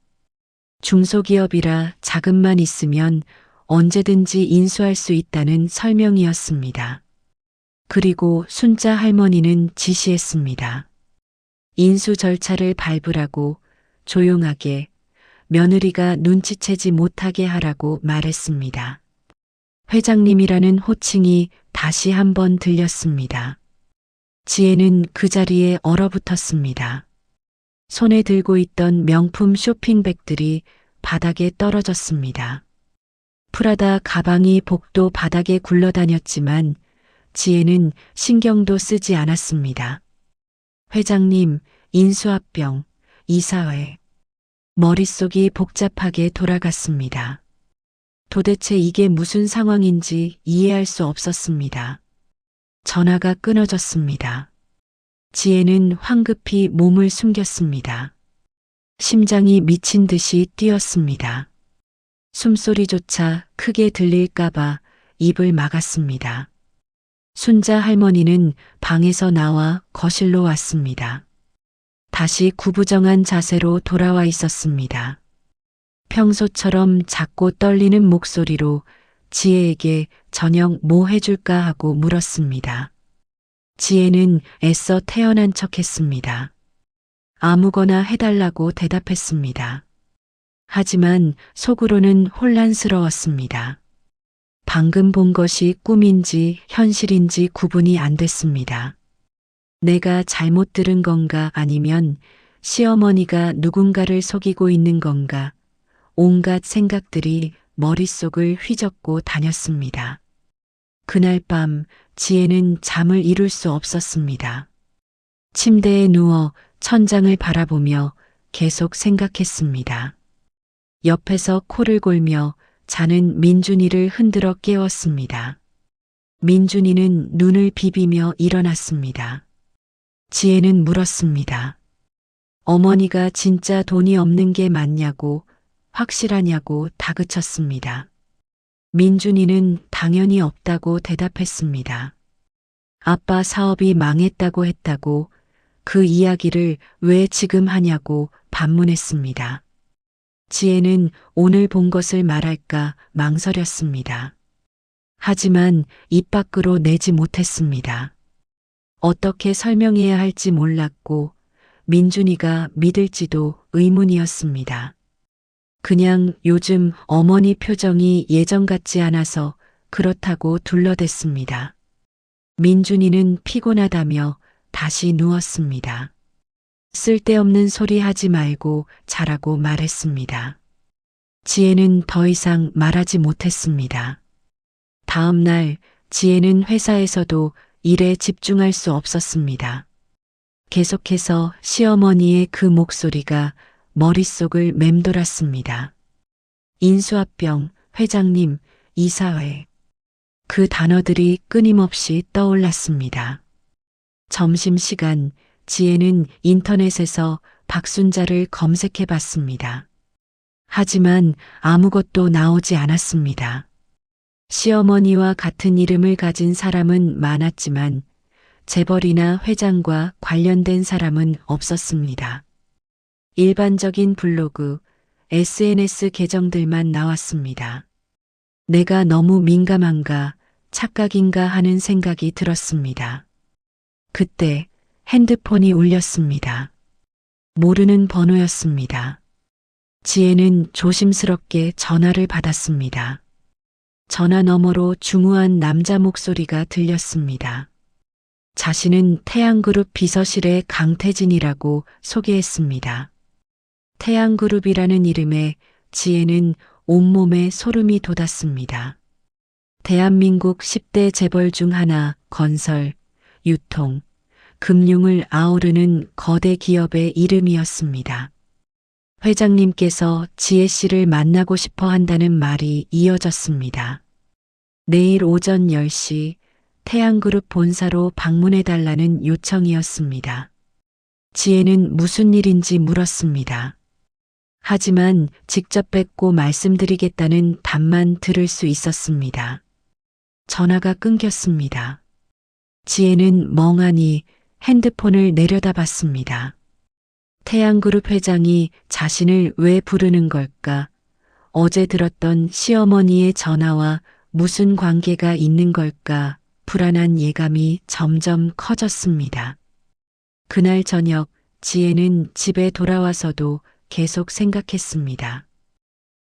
중소기업이라 자금만 있으면 언제든지 인수할 수 있다는 설명이었습니다. 그리고 순자 할머니는 지시했습니다. 인수 절차를 밟으라고 조용하게 며느리가 눈치채지 못하게 하라고 말했습니다. 회장님이라는 호칭이 다시 한번 들렸습니다. 지혜는 그 자리에 얼어붙었습니다. 손에 들고 있던 명품 쇼핑백들이 바닥에 떨어졌습니다. 프라다 가방이 복도 바닥에 굴러다녔지만 지혜는 신경도 쓰지 않았습니다. 회장님, 인수합병, 이사회. 머릿속이 복잡하게 돌아갔습니다. 도대체 이게 무슨 상황인지 이해할 수 없었습니다. 전화가 끊어졌습니다. 지혜는 황급히 몸을 숨겼습니다. 심장이 미친 듯이 뛰었습니다. 숨소리조차 크게 들릴까봐 입을 막았습니다. 순자 할머니는 방에서 나와 거실로 왔습니다. 다시 구부정한 자세로 돌아와 있었습니다. 평소처럼 작고 떨리는 목소리로 지혜에게 저녁 뭐 해줄까 하고 물었습니다. 지혜는 애써 태어난 척했습니다. 아무거나 해달라고 대답했습니다. 하지만 속으로는 혼란스러웠습니다. 방금 본 것이 꿈인지 현실인지 구분이 안 됐습니다. 내가 잘못 들은 건가 아니면 시어머니가 누군가를 속이고 있는 건가 온갖 생각들이 머릿속을 휘젓고 다녔습니다. 그날 밤 지혜는 잠을 이룰 수 없었습니다. 침대에 누워 천장을 바라보며 계속 생각했습니다. 옆에서 코를 골며 자는 민준이를 흔들어 깨웠습니다. 민준이는 눈을 비비며 일어났습니다. 지혜는 물었습니다. 어머니가 진짜 돈이 없는 게 맞냐고, 확실하냐고 다그쳤습니다. 민준이는 당연히 없다고 대답했습니다. 아빠 사업이 망했다고 했다고 그 이야기를 왜 지금 하냐고 반문했습니다. 지혜는 오늘 본 것을 말할까 망설였습니다. 하지만 입 밖으로 내지 못했습니다. 어떻게 설명해야 할지 몰랐고 민준이가 믿을지도 의문이었습니다. 그냥 요즘 어머니 표정이 예전 같지 않아서 그렇다고 둘러댔습니다. 민준이는 피곤하다며 다시 누웠습니다. 쓸데없는 소리 하지 말고 자라고 말했습니다. 지혜는 더 이상 말하지 못했습니다. 다음 날 지혜는 회사에서도 일에 집중할 수 없었습니다. 계속해서 시어머니의 그 목소리가 머릿속을 맴돌았습니다. 인수합병, 회장님, 이사회. 그 단어들이 끊임없이 떠올랐습니다. 점심시간 지혜는 인터넷에서 박순자를 검색해 봤습니다. 하지만 아무것도 나오지 않았습니다. 시어머니와 같은 이름을 가진 사람은 많았지만 재벌이나 회장과 관련된 사람은 없었습니다. 일반적인 블로그, SNS 계정들만 나왔습니다. 내가 너무 민감한가, 착각인가 하는 생각이 들었습니다. 그때 핸드폰이 울렸습니다. 모르는 번호였습니다. 지혜는 조심스럽게 전화를 받았습니다. 전화 너머로 중후한 남자 목소리가 들렸습니다. 자신은 태양그룹 비서실의 강태진이라고 소개했습니다. 태양그룹이라는 이름에 지혜는 온몸에 소름이 돋았습니다. 대한민국 10대 재벌 중 하나, 건설, 유통, 금융을 아우르는 거대 기업의 이름이었습니다. 회장님께서 지혜 씨를 만나고 싶어 한다는 말이 이어졌습니다. 내일 오전 10시 태양그룹 본사로 방문해달라는 요청이었습니다. 지혜는 무슨 일인지 물었습니다. 하지만 직접 뵙고 말씀드리겠다는 답만 들을 수 있었습니다. 전화가 끊겼습니다. 지혜는 멍하니 핸드폰을 내려다봤습니다. 태양그룹 회장이 자신을 왜 부르는 걸까? 어제 들었던 시어머니의 전화와 무슨 관계가 있는 걸까? 불안한 예감이 점점 커졌습니다. 그날 저녁 지혜는 집에 돌아와서도 계속 생각했습니다.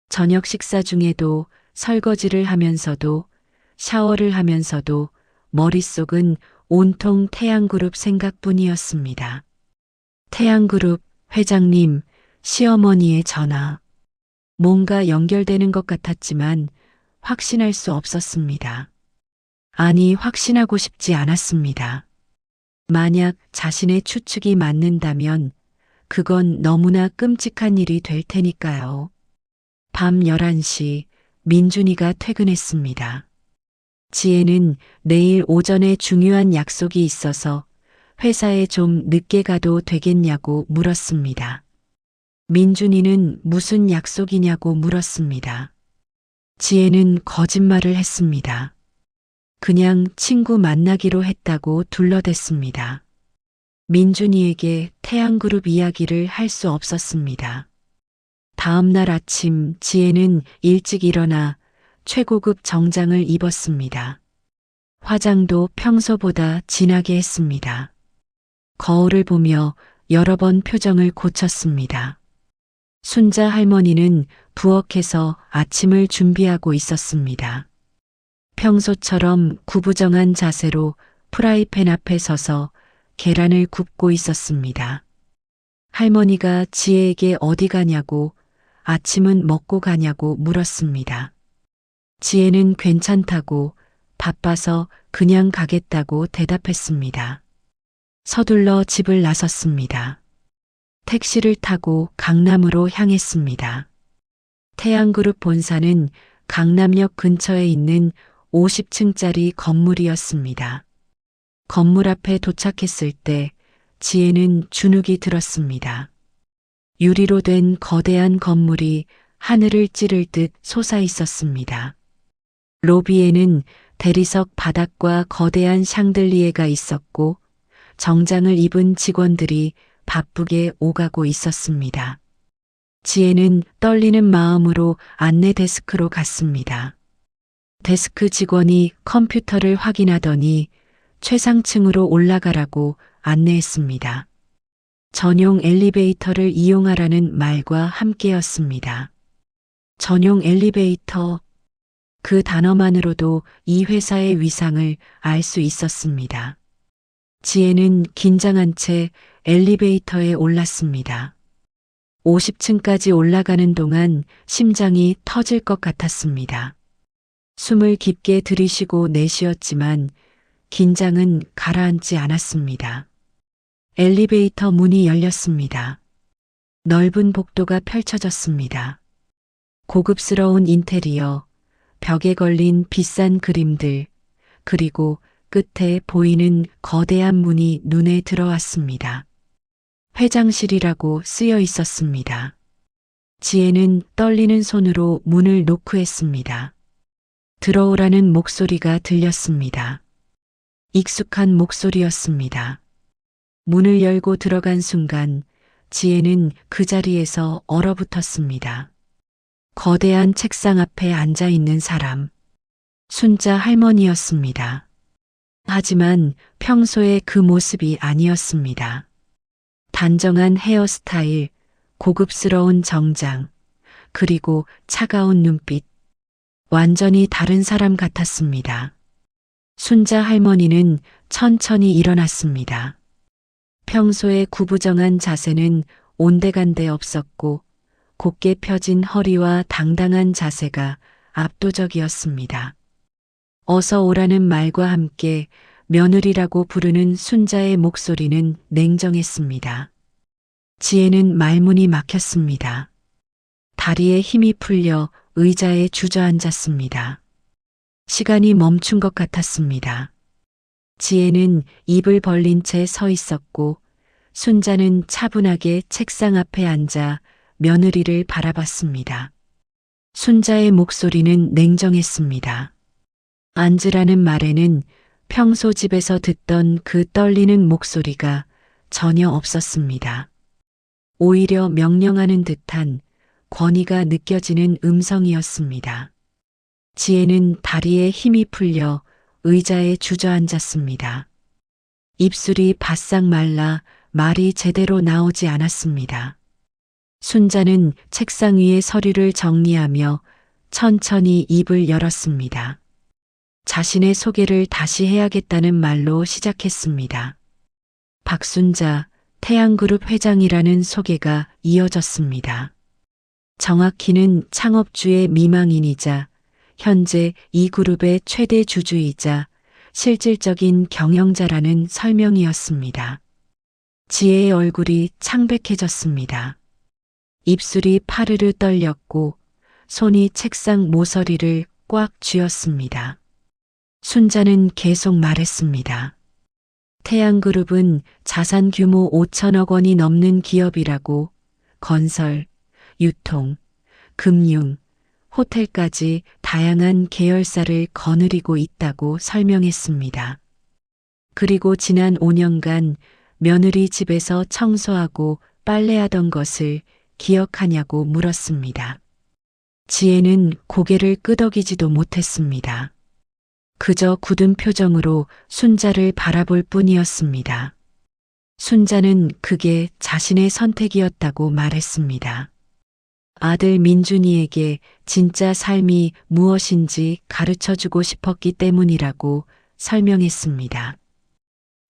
저녁 식사 중에도 설거지를 하면서도 샤워를 하면서도 머릿속은 온통 태양그룹 생각뿐이었습니다. 태양그룹 회장님, 시어머니의 전화. 뭔가 연결되는 것 같았지만 확신할 수 없었습니다. 아니, 확신하고 싶지 않았습니다. 만약 자신의 추측이 맞는다면 그건 너무나 끔찍한 일이 될 테니까요. 밤 11시 민준이가 퇴근했습니다. 지혜는 내일 오전에 중요한 약속이 있어서 회사에 좀 늦게 가도 되겠냐고 물었습니다. 민준이는 무슨 약속이냐고 물었습니다. 지혜는 거짓말을 했습니다. 그냥 친구 만나기로 했다고 둘러댔습니다. 민준이에게 태양그룹 이야기를 할 수 없었습니다. 다음 날 아침 지혜는 일찍 일어나 최고급 정장을 입었습니다. 화장도 평소보다 진하게 했습니다. 거울을 보며 여러 번 표정을 고쳤습니다. 순자 할머니는 부엌에서 아침을 준비하고 있었습니다. 평소처럼 구부정한 자세로 프라이팬 앞에 서서 계란을 굽고 있었습니다. 할머니가 지혜에게 어디 가냐고, 아침은 먹고 가냐고 물었습니다. 지혜는 괜찮다고, 바빠서 그냥 가겠다고 대답했습니다. 서둘러 집을 나섰습니다. 택시를 타고 강남으로 향했습니다. 태양그룹 본사는 강남역 근처에 있는 50층짜리 건물이었습니다. 건물 앞에 도착했을 때 지혜는 주눅이 들었습니다. 유리로 된 거대한 건물이 하늘을 찌를 듯 솟아 있었습니다. 로비에는 대리석 바닥과 거대한 샹들리에가 있었고 정장을 입은 직원들이 바쁘게 오가고 있었습니다. 지혜는 떨리는 마음으로 안내 데스크로 갔습니다. 데스크 직원이 컴퓨터를 확인하더니 최상층으로 올라가라고 안내했습니다. 전용 엘리베이터를 이용하라는 말과 함께였습니다. 전용 엘리베이터, 그 단어만으로도 이 회사의 위상을 알 수 있었습니다. 지혜는 긴장한 채 엘리베이터에 올랐습니다. 50층까지 올라가는 동안 심장이 터질 것 같았습니다. 숨을 깊게 들이쉬고 내쉬었지만 긴장은 가라앉지 않았습니다. 엘리베이터 문이 열렸습니다. 넓은 복도가 펼쳐졌습니다. 고급스러운 인테리어, 벽에 걸린 비싼 그림들, 그리고 끝에 보이는 거대한 문이 눈에 들어왔습니다. 회장실이라고 쓰여 있었습니다. 지혜는 떨리는 손으로 문을 노크했습니다. 들어오라는 목소리가 들렸습니다. 익숙한 목소리였습니다. 문을 열고 들어간 순간 지혜는 그 자리에서 얼어붙었습니다. 거대한 책상 앞에 앉아 있는 사람, 순자 할머니였습니다. 하지만 평소의 그 모습이 아니었습니다. 단정한 헤어스타일, 고급스러운 정장, 그리고 차가운 눈빛. 완전히 다른 사람 같았습니다. 순자 할머니는 천천히 일어났습니다. 평소의 구부정한 자세는 온데간데 없었고 곧게 펴진 허리와 당당한 자세가 압도적이었습니다. 어서 오라는 말과 함께 며느리라고 부르는 순자의 목소리는 냉정했습니다. 지혜는 말문이 막혔습니다. 다리에 힘이 풀려 의자에 주저앉았습니다. 시간이 멈춘 것 같았습니다. 지혜는 입을 벌린 채 서 있었고 순자는 차분하게 책상 앞에 앉아 며느리를 바라봤습니다. 순자의 목소리는 냉정했습니다. 앉으라는 말에는 평소 집에서 듣던 그 떨리는 목소리가 전혀 없었습니다. 오히려 명령하는 듯한 권위가 느껴지는 음성이었습니다. 지혜는 다리에 힘이 풀려 의자에 주저앉았습니다. 입술이 바싹 말라 말이 제대로 나오지 않았습니다. 순자는 책상 위에 서류를 정리하며 천천히 입을 열었습니다. 자신의 소개를 다시 해야겠다는 말로 시작했습니다. 박순자, 태양그룹 회장이라는 소개가 이어졌습니다. 정확히는 창업주의 미망인이자 현재 이 그룹의 최대 주주이자 실질적인 경영자라는 설명이었습니다. 지혜의 얼굴이 창백해졌습니다. 입술이 파르르 떨렸고 손이 책상 모서리를 꽉 쥐었습니다. 순자는 계속 말했습니다. 태양그룹은 자산 규모 5천억 원이 넘는 기업이라고 건설, 유통, 금융, 호텔까지 다양한 계열사를 거느리고 있다고 설명했습니다. 그리고 지난 5년간 며느리 집에서 청소하고 빨래하던 것을 기억하냐고 물었습니다. 지혜는 고개를 끄덕이지도 못했습니다. 그저 굳은 표정으로 순자를 바라볼 뿐이었습니다. 순자는 그게 자신의 선택이었다고 말했습니다. 아들 민준이에게 진짜 삶이 무엇인지 가르쳐주고 싶었기 때문이라고 설명했습니다.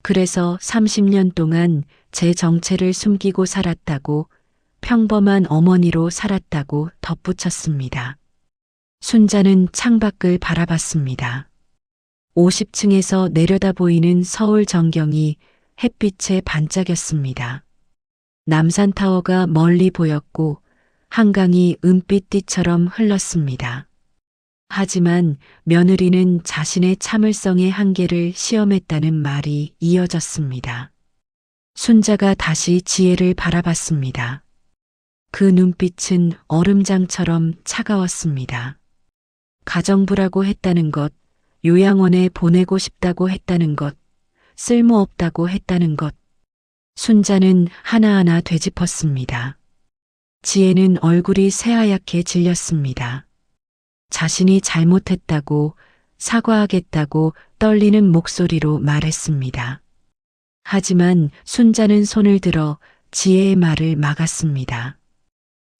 그래서 30년 동안 제 정체를 숨기고 살았다고, 평범한 어머니로 살았다고 덧붙였습니다. 순자는 창밖을 바라봤습니다. 50층에서 내려다 보이는 서울 전경이 햇빛에 반짝였습니다. 남산타워가 멀리 보였고 한강이 은빛띠처럼 흘렀습니다. 하지만 며느리는 자신의 참을성의 한계를 시험했다는 말이 이어졌습니다. 순자가 다시 지혜를 바라봤습니다. 그 눈빛은 얼음장처럼 차가웠습니다. 가정부라고 했다는 것, 요양원에 보내고 싶다고 했다는 것, 쓸모없다고 했다는 것. 순자는 하나하나 되짚었습니다. 지혜는 얼굴이 새하얗게 질렸습니다. 자신이 잘못했다고, 사과하겠다고 떨리는 목소리로 말했습니다. 하지만 순자는 손을 들어 지혜의 말을 막았습니다.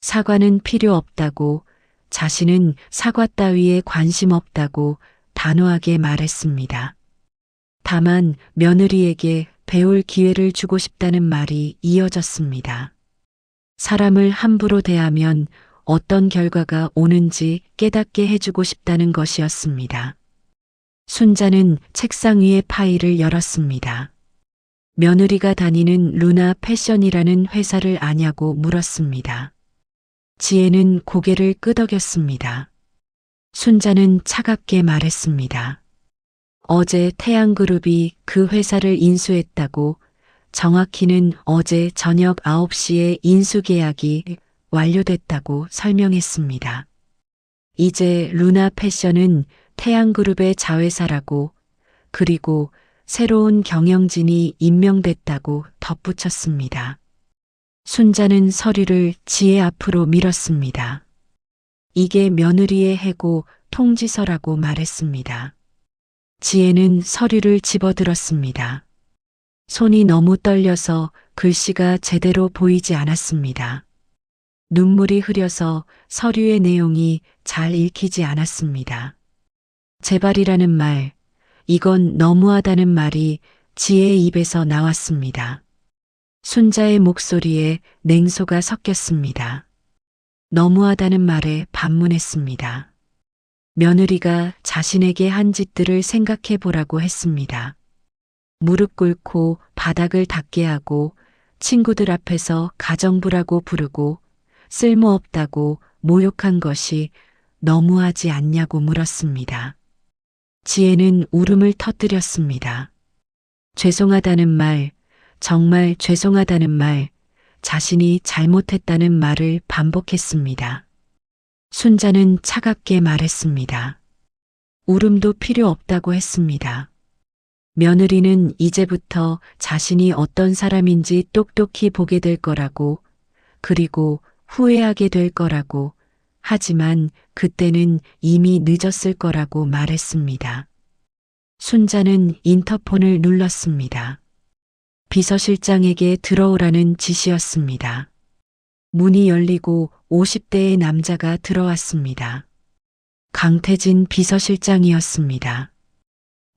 사과는 필요 없다고, 자신은 사과 따위에 관심 없다고 단호하게 말했습니다. 다만 며느리에게 배울 기회를 주고 싶다는 말이 이어졌습니다. 사람을 함부로 대하면 어떤 결과가 오는지 깨닫게 해주고 싶다는 것이었습니다. 순자는 책상 위의 파일을 열었습니다. 며느리가 다니는 루나 패션이라는 회사를 아냐고 물었습니다. 지혜는 고개를 끄덕였습니다. 순자는 차갑게 말했습니다. 어제 태양그룹이 그 회사를 인수했다고, 정확히는 어제 저녁 9시에 인수계약이 완료됐다고 설명했습니다. 이제 루나 패션은 태양그룹의 자회사라고, 그리고 새로운 경영진이 임명됐다고 덧붙였습니다. 순자는 서류를 지혜 앞으로 밀었습니다. 이게 며느리의 해고 통지서라고 말했습니다. 지혜는 서류를 집어들었습니다. 손이 너무 떨려서 글씨가 제대로 보이지 않았습니다. 눈물이 흐려서 서류의 내용이 잘 읽히지 않았습니다. 제발이라는 말, 이건 너무하다는 말이 지혜의 입에서 나왔습니다. 순자의 목소리에 냉소가 섞였습니다. 너무하다는 말에 반문했습니다. 며느리가 자신에게 한 짓들을 생각해 보라고 했습니다. 무릎 꿇고 바닥을 닦게 하고 친구들 앞에서 가정부라고 부르고 쓸모없다고 모욕한 것이 너무하지 않냐고 물었습니다. 지혜는 울음을 터뜨렸습니다. 죄송하다는 말, 정말 죄송하다는 말, 자신이 잘못했다는 말을 반복했습니다. 순자는 차갑게 말했습니다. 울음도 필요 없다고 했습니다. 며느리는 이제부터 자신이 어떤 사람인지 똑똑히 보게 될 거라고, 그리고 후회하게 될 거라고, 하지만 그때는 이미 늦었을 거라고 말했습니다. 순자는 인터폰을 눌렀습니다. 비서실장에게 들어오라는 지시였습니다. 문이 열리고 50대의 남자가 들어왔습니다. 강태진 비서실장이었습니다.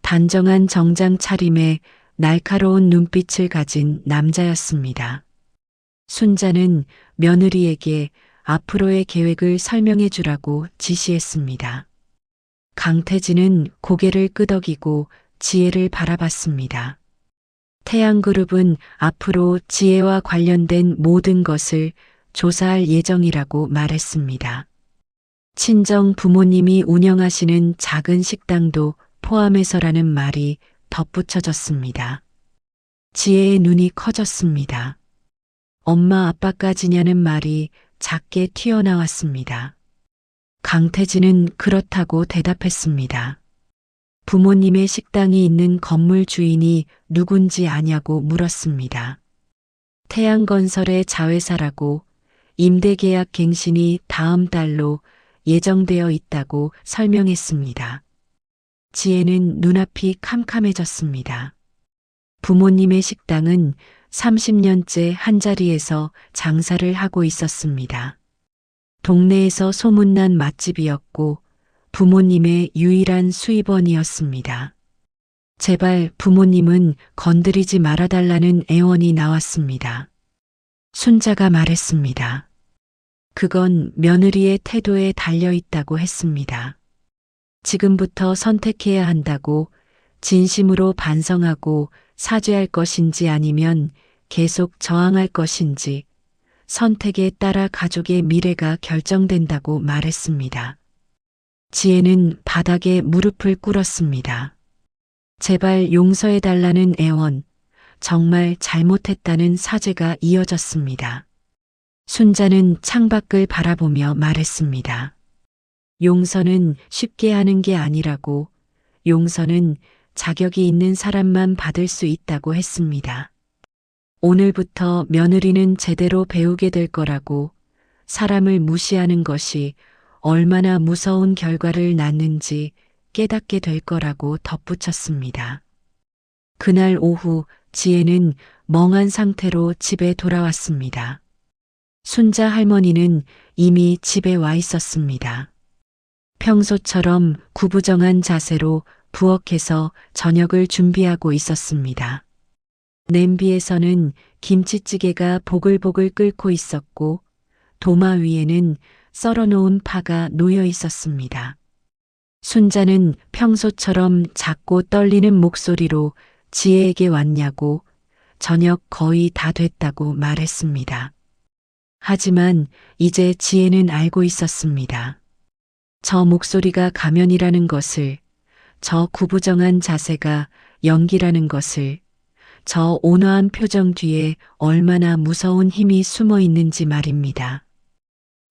단정한 정장 차림에 날카로운 눈빛을 가진 남자였습니다. 순자는 며느리에게 앞으로의 계획을 설명해 주라고 지시했습니다. 강태진은 고개를 끄덕이고 지혜를 바라봤습니다. 태양그룹은 앞으로 지혜와 관련된 모든 것을 조사할 예정이라고 말했습니다. 친정 부모님이 운영하시는 작은 식당도 포함해서라는 말이 덧붙여졌습니다. 지혜의 눈이 커졌습니다. 엄마 아빠까지냐는 말이 작게 튀어나왔습니다. 강태진은 그렇다고 대답했습니다. 부모님의 식당이 있는 건물 주인이 누군지 아냐고 물었습니다. 태양건설의 자회사라고, 임대계약 갱신이 다음 달로 예정되어 있다고 설명했습니다. 지혜는 눈앞이 캄캄해졌습니다. 부모님의 식당은 30년째 한자리에서 장사를 하고 있었습니다. 동네에서 소문난 맛집이었고 부모님의 유일한 수입원이었습니다. 제발 부모님은 건드리지 말아달라는 애원이 나왔습니다. 순자가 말했습니다. 그건 며느리의 태도에 달려 있다고 했습니다. 지금부터 선택해야 한다고, 진심으로 반성하고 사죄할 것인지 아니면 계속 저항할 것인지 선택에 따라 가족의 미래가 결정된다고 말했습니다. 지혜는 바닥에 무릎을 꿇었습니다. 제발 용서해달라는 애원, 정말 잘못했다는 사죄가 이어졌습니다. 순자는 창밖을 바라보며 말했습니다. 용서는 쉽게 하는 게 아니라고, 용서는 자격이 있는 사람만 받을 수 있다고 했습니다. 오늘부터 며느리는 제대로 배우게 될 거라고, 사람을 무시하는 것이 얼마나 무서운 결과를 낳는지 깨닫게 될 거라고 덧붙였습니다. 그날 오후 지혜는 멍한 상태로 집에 돌아왔습니다. 순자 할머니는 이미 집에 와 있었습니다. 평소처럼 구부정한 자세로 부엌에서 저녁을 준비하고 있었습니다. 냄비에서는 김치찌개가 보글보글 끓고 있었고 도마 위에는 썰어놓은 파가 놓여 있었습니다. 순자는 평소처럼 작고 떨리는 목소리로 지혜에게 왔냐고, 저녁 거의 다 됐다고 말했습니다. 하지만 이제 지혜는 알고 있었습니다. 저 목소리가 가면이라는 것을, 저 구부정한 자세가 연기라는 것을, 저 온화한 표정 뒤에 얼마나 무서운 힘이 숨어 있는지 말입니다.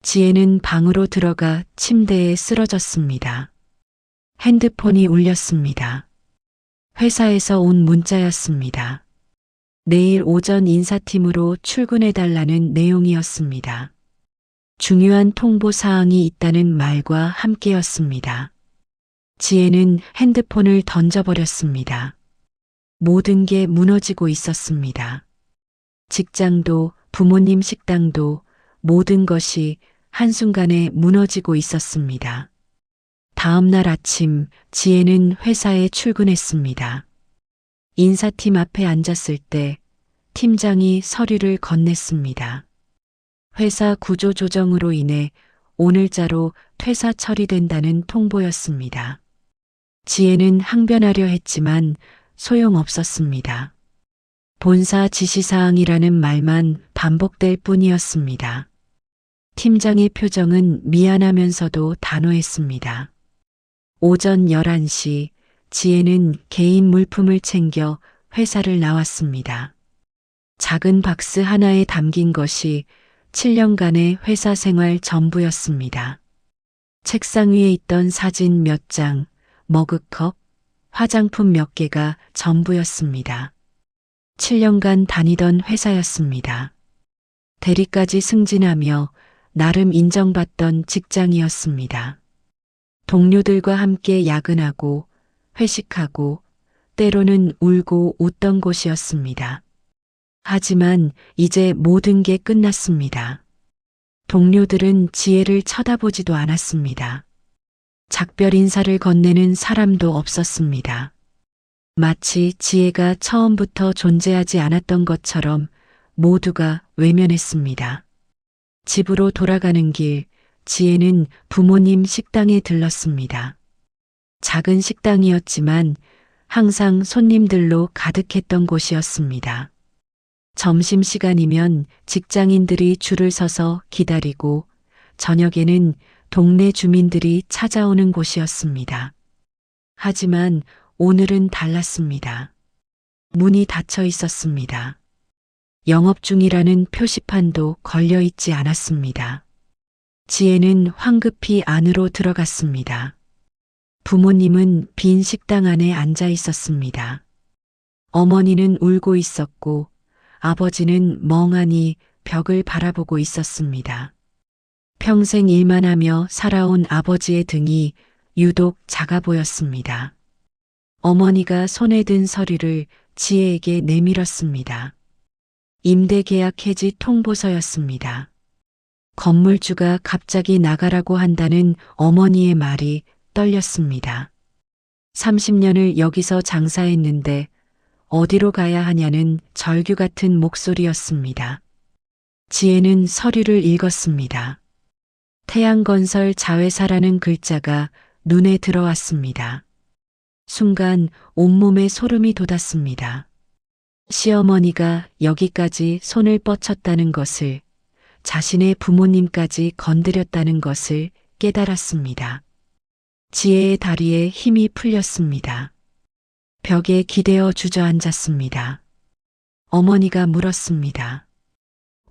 지혜는 방으로 들어가 침대에 쓰러졌습니다. 핸드폰이 울렸습니다. 회사에서 온 문자였습니다. 내일 오전 인사팀으로 출근해달라는 내용이었습니다. 중요한 통보 사항이 있다는 말과 함께였습니다. 지혜는 핸드폰을 던져버렸습니다. 모든 게 무너지고 있었습니다. 직장도, 부모님 식당도, 모든 것이 한순간에 무너지고 있었습니다. 다음 날 아침 지혜는 회사에 출근했습니다. 인사팀 앞에 앉았을 때 팀장이 서류를 건넸습니다. 회사 구조 조정으로 인해 오늘자로 퇴사 처리된다는 통보였습니다. 지혜는 항변하려 했지만 소용없었습니다. 본사 지시사항이라는 말만 반복될 뿐이었습니다. 팀장의 표정은 미안하면서도 단호했습니다. 오전 11시 지혜는 개인 물품을 챙겨 회사를 나왔습니다. 작은 박스 하나에 담긴 것이 7년간의 회사 생활 전부였습니다. 책상 위에 있던 사진 몇 장, 머그컵, 화장품 몇 개가 전부였습니다. 7년간 다니던 회사였습니다. 대리까지 승진하며 나름 인정받던 직장이었습니다. 동료들과 함께 야근하고 회식하고 때로는 울고 웃던 곳이었습니다. 하지만 이제 모든 게 끝났습니다. 동료들은 지혜를 쳐다보지도 않았습니다. 작별 인사를 건네는 사람도 없었습니다. 마치 지혜가 처음부터 존재하지 않았던 것처럼 모두가 외면했습니다. 집으로 돌아가는 길, 지혜는 부모님 식당에 들렀습니다. 작은 식당이었지만 항상 손님들로 가득했던 곳이었습니다. 점심시간이면 직장인들이 줄을 서서 기다리고 저녁에는 동네 주민들이 찾아오는 곳이었습니다. 하지만 오늘은 달랐습니다. 문이 닫혀 있었습니다. 영업 중이라는 표시판도 걸려 있지 않았습니다. 지혜는 황급히 안으로 들어갔습니다. 부모님은 빈 식당 안에 앉아 있었습니다. 어머니는 울고 있었고 아버지는 멍하니 벽을 바라보고 있었습니다. 평생 일만 하며 살아온 아버지의 등이 유독 작아 보였습니다. 어머니가 손에 든 서류를 지혜에게 내밀었습니다. 임대계약 해지 통보서였습니다. 건물주가 갑자기 나가라고 한다는 어머니의 말이 떨렸습니다. 30년을 여기서 장사했는데 어디로 가야 하냐는 절규 같은 목소리였습니다. 지혜는 서류를 읽었습니다. 태양건설 자회사라는 글자가 눈에 들어왔습니다. 순간 온몸에 소름이 돋았습니다. 시어머니가 여기까지 손을 뻗쳤다는 것을, 자신의 부모님까지 건드렸다는 것을 깨달았습니다. 지혜의 다리에 힘이 풀렸습니다. 벽에 기대어 주저앉았습니다. 어머니가 물었습니다.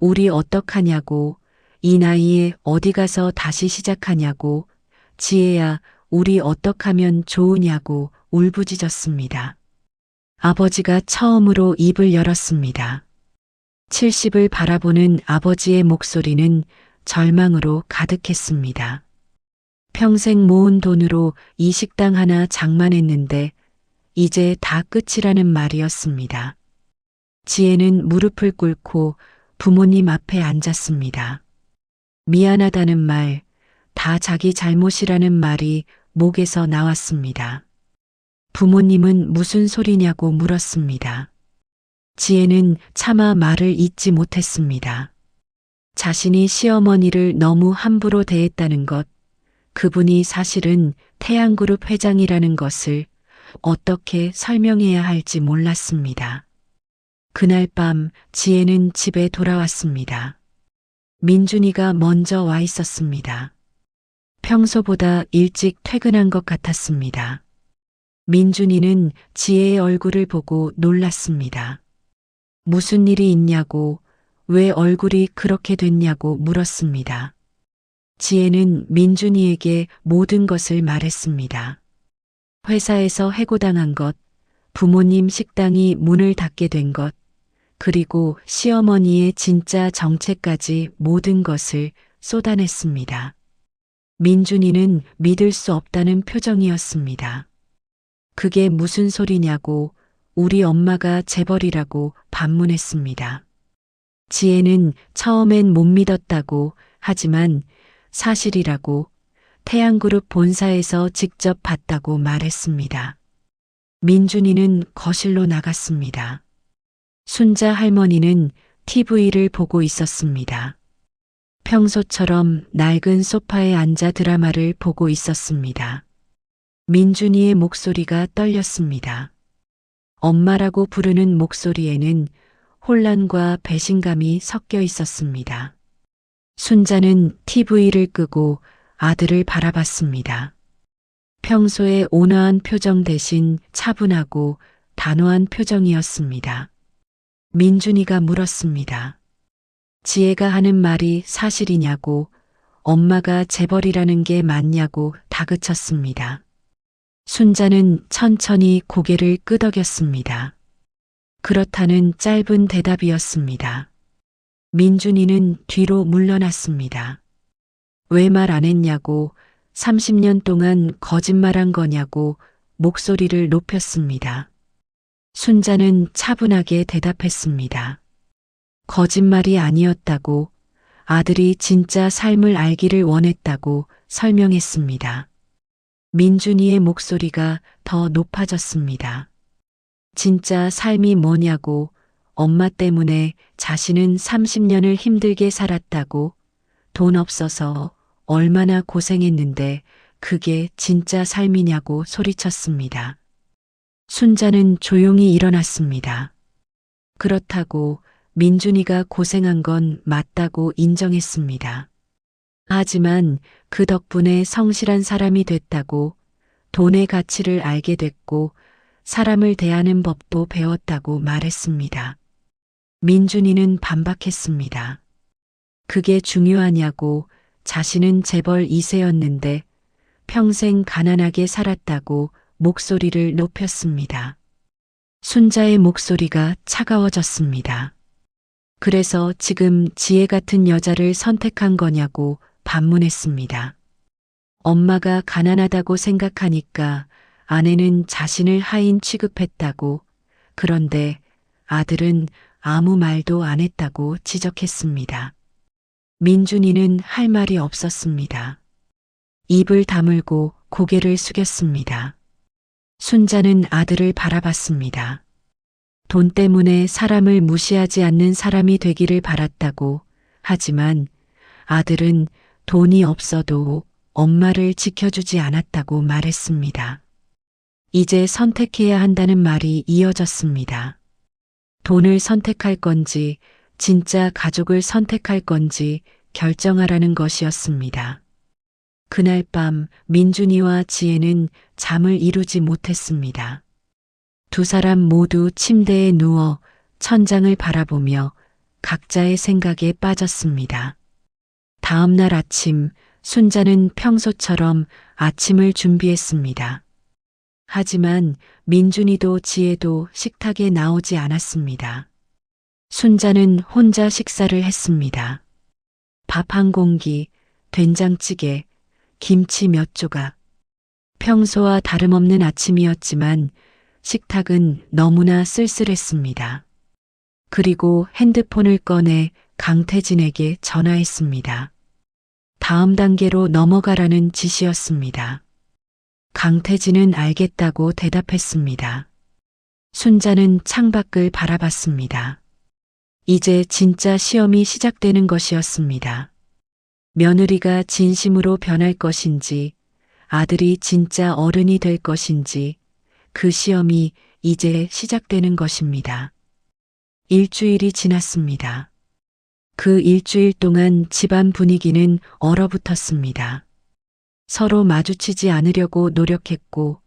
우리 어떡하냐고, 이 나이에 어디 가서 다시 시작하냐고, 지혜야, 우리 어떡하면 좋으냐고 울부짖었습니다. 아버지가 처음으로 입을 열었습니다. 70을 바라보는 아버지의 목소리는 절망으로 가득했습니다. 평생 모은 돈으로 이 식당 하나 장만했는데 이제 다 끝이라는 말이었습니다. 지혜는 무릎을 꿇고 부모님 앞에 앉았습니다. 미안하다는 말, 다 자기 잘못이라는 말이 목에서 나왔습니다. 부모님은 무슨 소리냐고 물었습니다. 지혜는 차마 말을 잇지 못했습니다. 자신이 시어머니를 너무 함부로 대했다는 것, 그분이 사실은 태양그룹 회장이라는 것을 어떻게 설명해야 할지 몰랐습니다. 그날 밤 지혜는 집에 돌아왔습니다. 민준이가 먼저 와 있었습니다. 평소보다 일찍 퇴근한 것 같았습니다. 민준이는 지혜의 얼굴을 보고 놀랐습니다. 무슨 일이 있냐고, 왜 얼굴이 그렇게 됐냐고 물었습니다. 지혜는 민준이에게 모든 것을 말했습니다. 회사에서 해고당한 것, 부모님 식당이 문을 닫게 된 것, 그리고 시어머니의 진짜 정체까지 모든 것을 쏟아냈습니다. 민준이는 믿을 수 없다는 표정이었습니다. 그게 무슨 소리냐고 우리 엄마가 재벌이라고 반문했습니다. 지혜는 처음엔 못 믿었다고 하지만 사실이라고 태양그룹 본사에서 직접 봤다고 말했습니다. 민준이는 거실로 나갔습니다. 순자 할머니는 TV를 보고 있었습니다. 평소처럼 낡은 소파에 앉아 드라마를 보고 있었습니다. 민준이의 목소리가 떨렸습니다. 엄마라고 부르는 목소리에는 혼란과 배신감이 섞여 있었습니다. 순자는 TV를 끄고 아들을 바라봤습니다. 평소의 온화한 표정 대신 차분하고 단호한 표정이었습니다. 민준이가 물었습니다. 지혜가 하는 말이 사실이냐고, 엄마가 재벌이라는 게 맞냐고 다그쳤습니다. 순자는 천천히 고개를 끄덕였습니다. 그렇다는 짧은 대답이었습니다. 민준이는 뒤로 물러났습니다. 왜 말 안 했냐고, 30년 동안 거짓말한 거냐고 목소리를 높였습니다. 순자는 차분하게 대답했습니다. 거짓말이 아니었다고, 아들이 진짜 삶을 알기를 원했다고 설명했습니다. 민준이의 목소리가 더 높아졌습니다. 진짜 삶이 뭐냐고, 엄마 때문에 자신은 30년을 힘들게 살았다고, 돈 없어서 얼마나 고생했는데 그게 진짜 삶이냐고 소리쳤습니다. 순자는 조용히 일어났습니다. 그렇다고 민준이가 고생한 건 맞다고 인정했습니다. 하지만 그 덕분에 성실한 사람이 됐다고, 돈의 가치를 알게 됐고 사람을 대하는 법도 배웠다고 말했습니다. 민준이는 반박했습니다. 그게 중요하냐고, 자신은 재벌 2세였는데 평생 가난하게 살았다고 목소리를 높였습니다. 순자의 목소리가 차가워졌습니다. 그래서 지금 지혜 같은 여자를 선택한 거냐고 반문했습니다. 엄마가 가난하다고 생각하니까 아내는 자신을 하인 취급했다고, 그런데 아들은 아무 말도 안 했다고 지적했습니다. 민준이는 할 말이 없었습니다. 입을 다물고 고개를 숙였습니다. 순자는 아들을 바라봤습니다. 돈 때문에 사람을 무시하지 않는 사람이 되기를 바랐다고, 하지만 아들은 돈이 없어도 엄마를 지켜주지 않았다고 말했습니다. 이제 선택해야 한다는 말이 이어졌습니다. 돈을 선택할 건지, 진짜 가족을 선택할 건지 결정하라는 것이었습니다. 그날 밤 민준이와 지혜는 잠을 이루지 못했습니다. 두 사람 모두 침대에 누워 천장을 바라보며 각자의 생각에 빠졌습니다. 다음 날 아침, 순자는 평소처럼 아침을 준비했습니다. 하지만 민준이도 지혜도 식탁에 나오지 않았습니다. 순자는 혼자 식사를 했습니다. 밥 한 공기, 된장찌개, 김치 몇 조각. 평소와 다름없는 아침이었지만 식탁은 너무나 쓸쓸했습니다. 그리고 핸드폰을 꺼내 강태진에게 전화했습니다. 다음 단계로 넘어가라는 지시였습니다. 강태진은 알겠다고 대답했습니다. 순자는 창밖을 바라봤습니다. 이제 진짜 시험이 시작되는 것이었습니다. 며느리가 진심으로 변할 것인지, 아들이 진짜 어른이 될 것인지, 그 시험이 이제 시작되는 것입니다. 일주일이 지났습니다. 그 일주일 동안 집안 분위기는 얼어붙었습니다. 서로 마주치지 않으려고 노력했고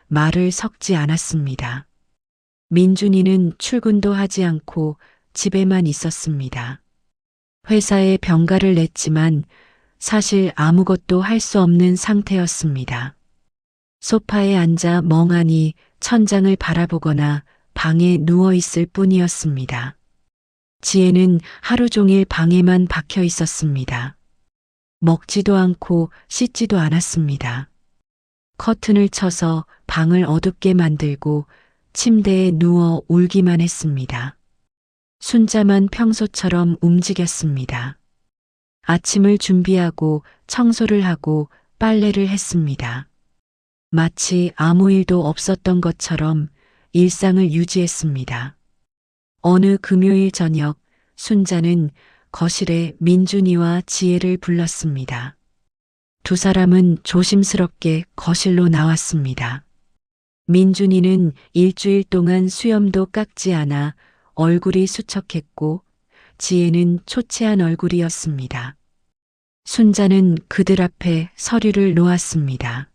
말을 섞지 않았습니다. 민준이는 출근도 하지 않고 집에만 있었습니다. 회사에 병가를 냈지만 사실 아무것도 할 수 없는 상태였습니다. 소파에 앉아 멍하니 천장을 바라보거나 방에 누워 있을 뿐이었습니다. 지혜는 하루 종일 방에만 박혀 있었습니다. 먹지도 않고 씻지도 않았습니다. 커튼을 쳐서 방을 어둡게 만들고 침대에 누워 울기만 했습니다. 순자만 평소처럼 움직였습니다. 아침을 준비하고 청소를 하고 빨래를 했습니다. 마치 아무 일도 없었던 것처럼 일상을 유지했습니다. 어느 금요일 저녁, 순자는 거실에 민준이와 지혜를 불렀습니다. 두 사람은 조심스럽게 거실로 나왔습니다. 민준이는 일주일 동안 수염도 깎지 않아 얼굴이 수척했고 지혜는 초췌한 얼굴이었습니다. 순자는 그들 앞에 서류를 놓았습니다.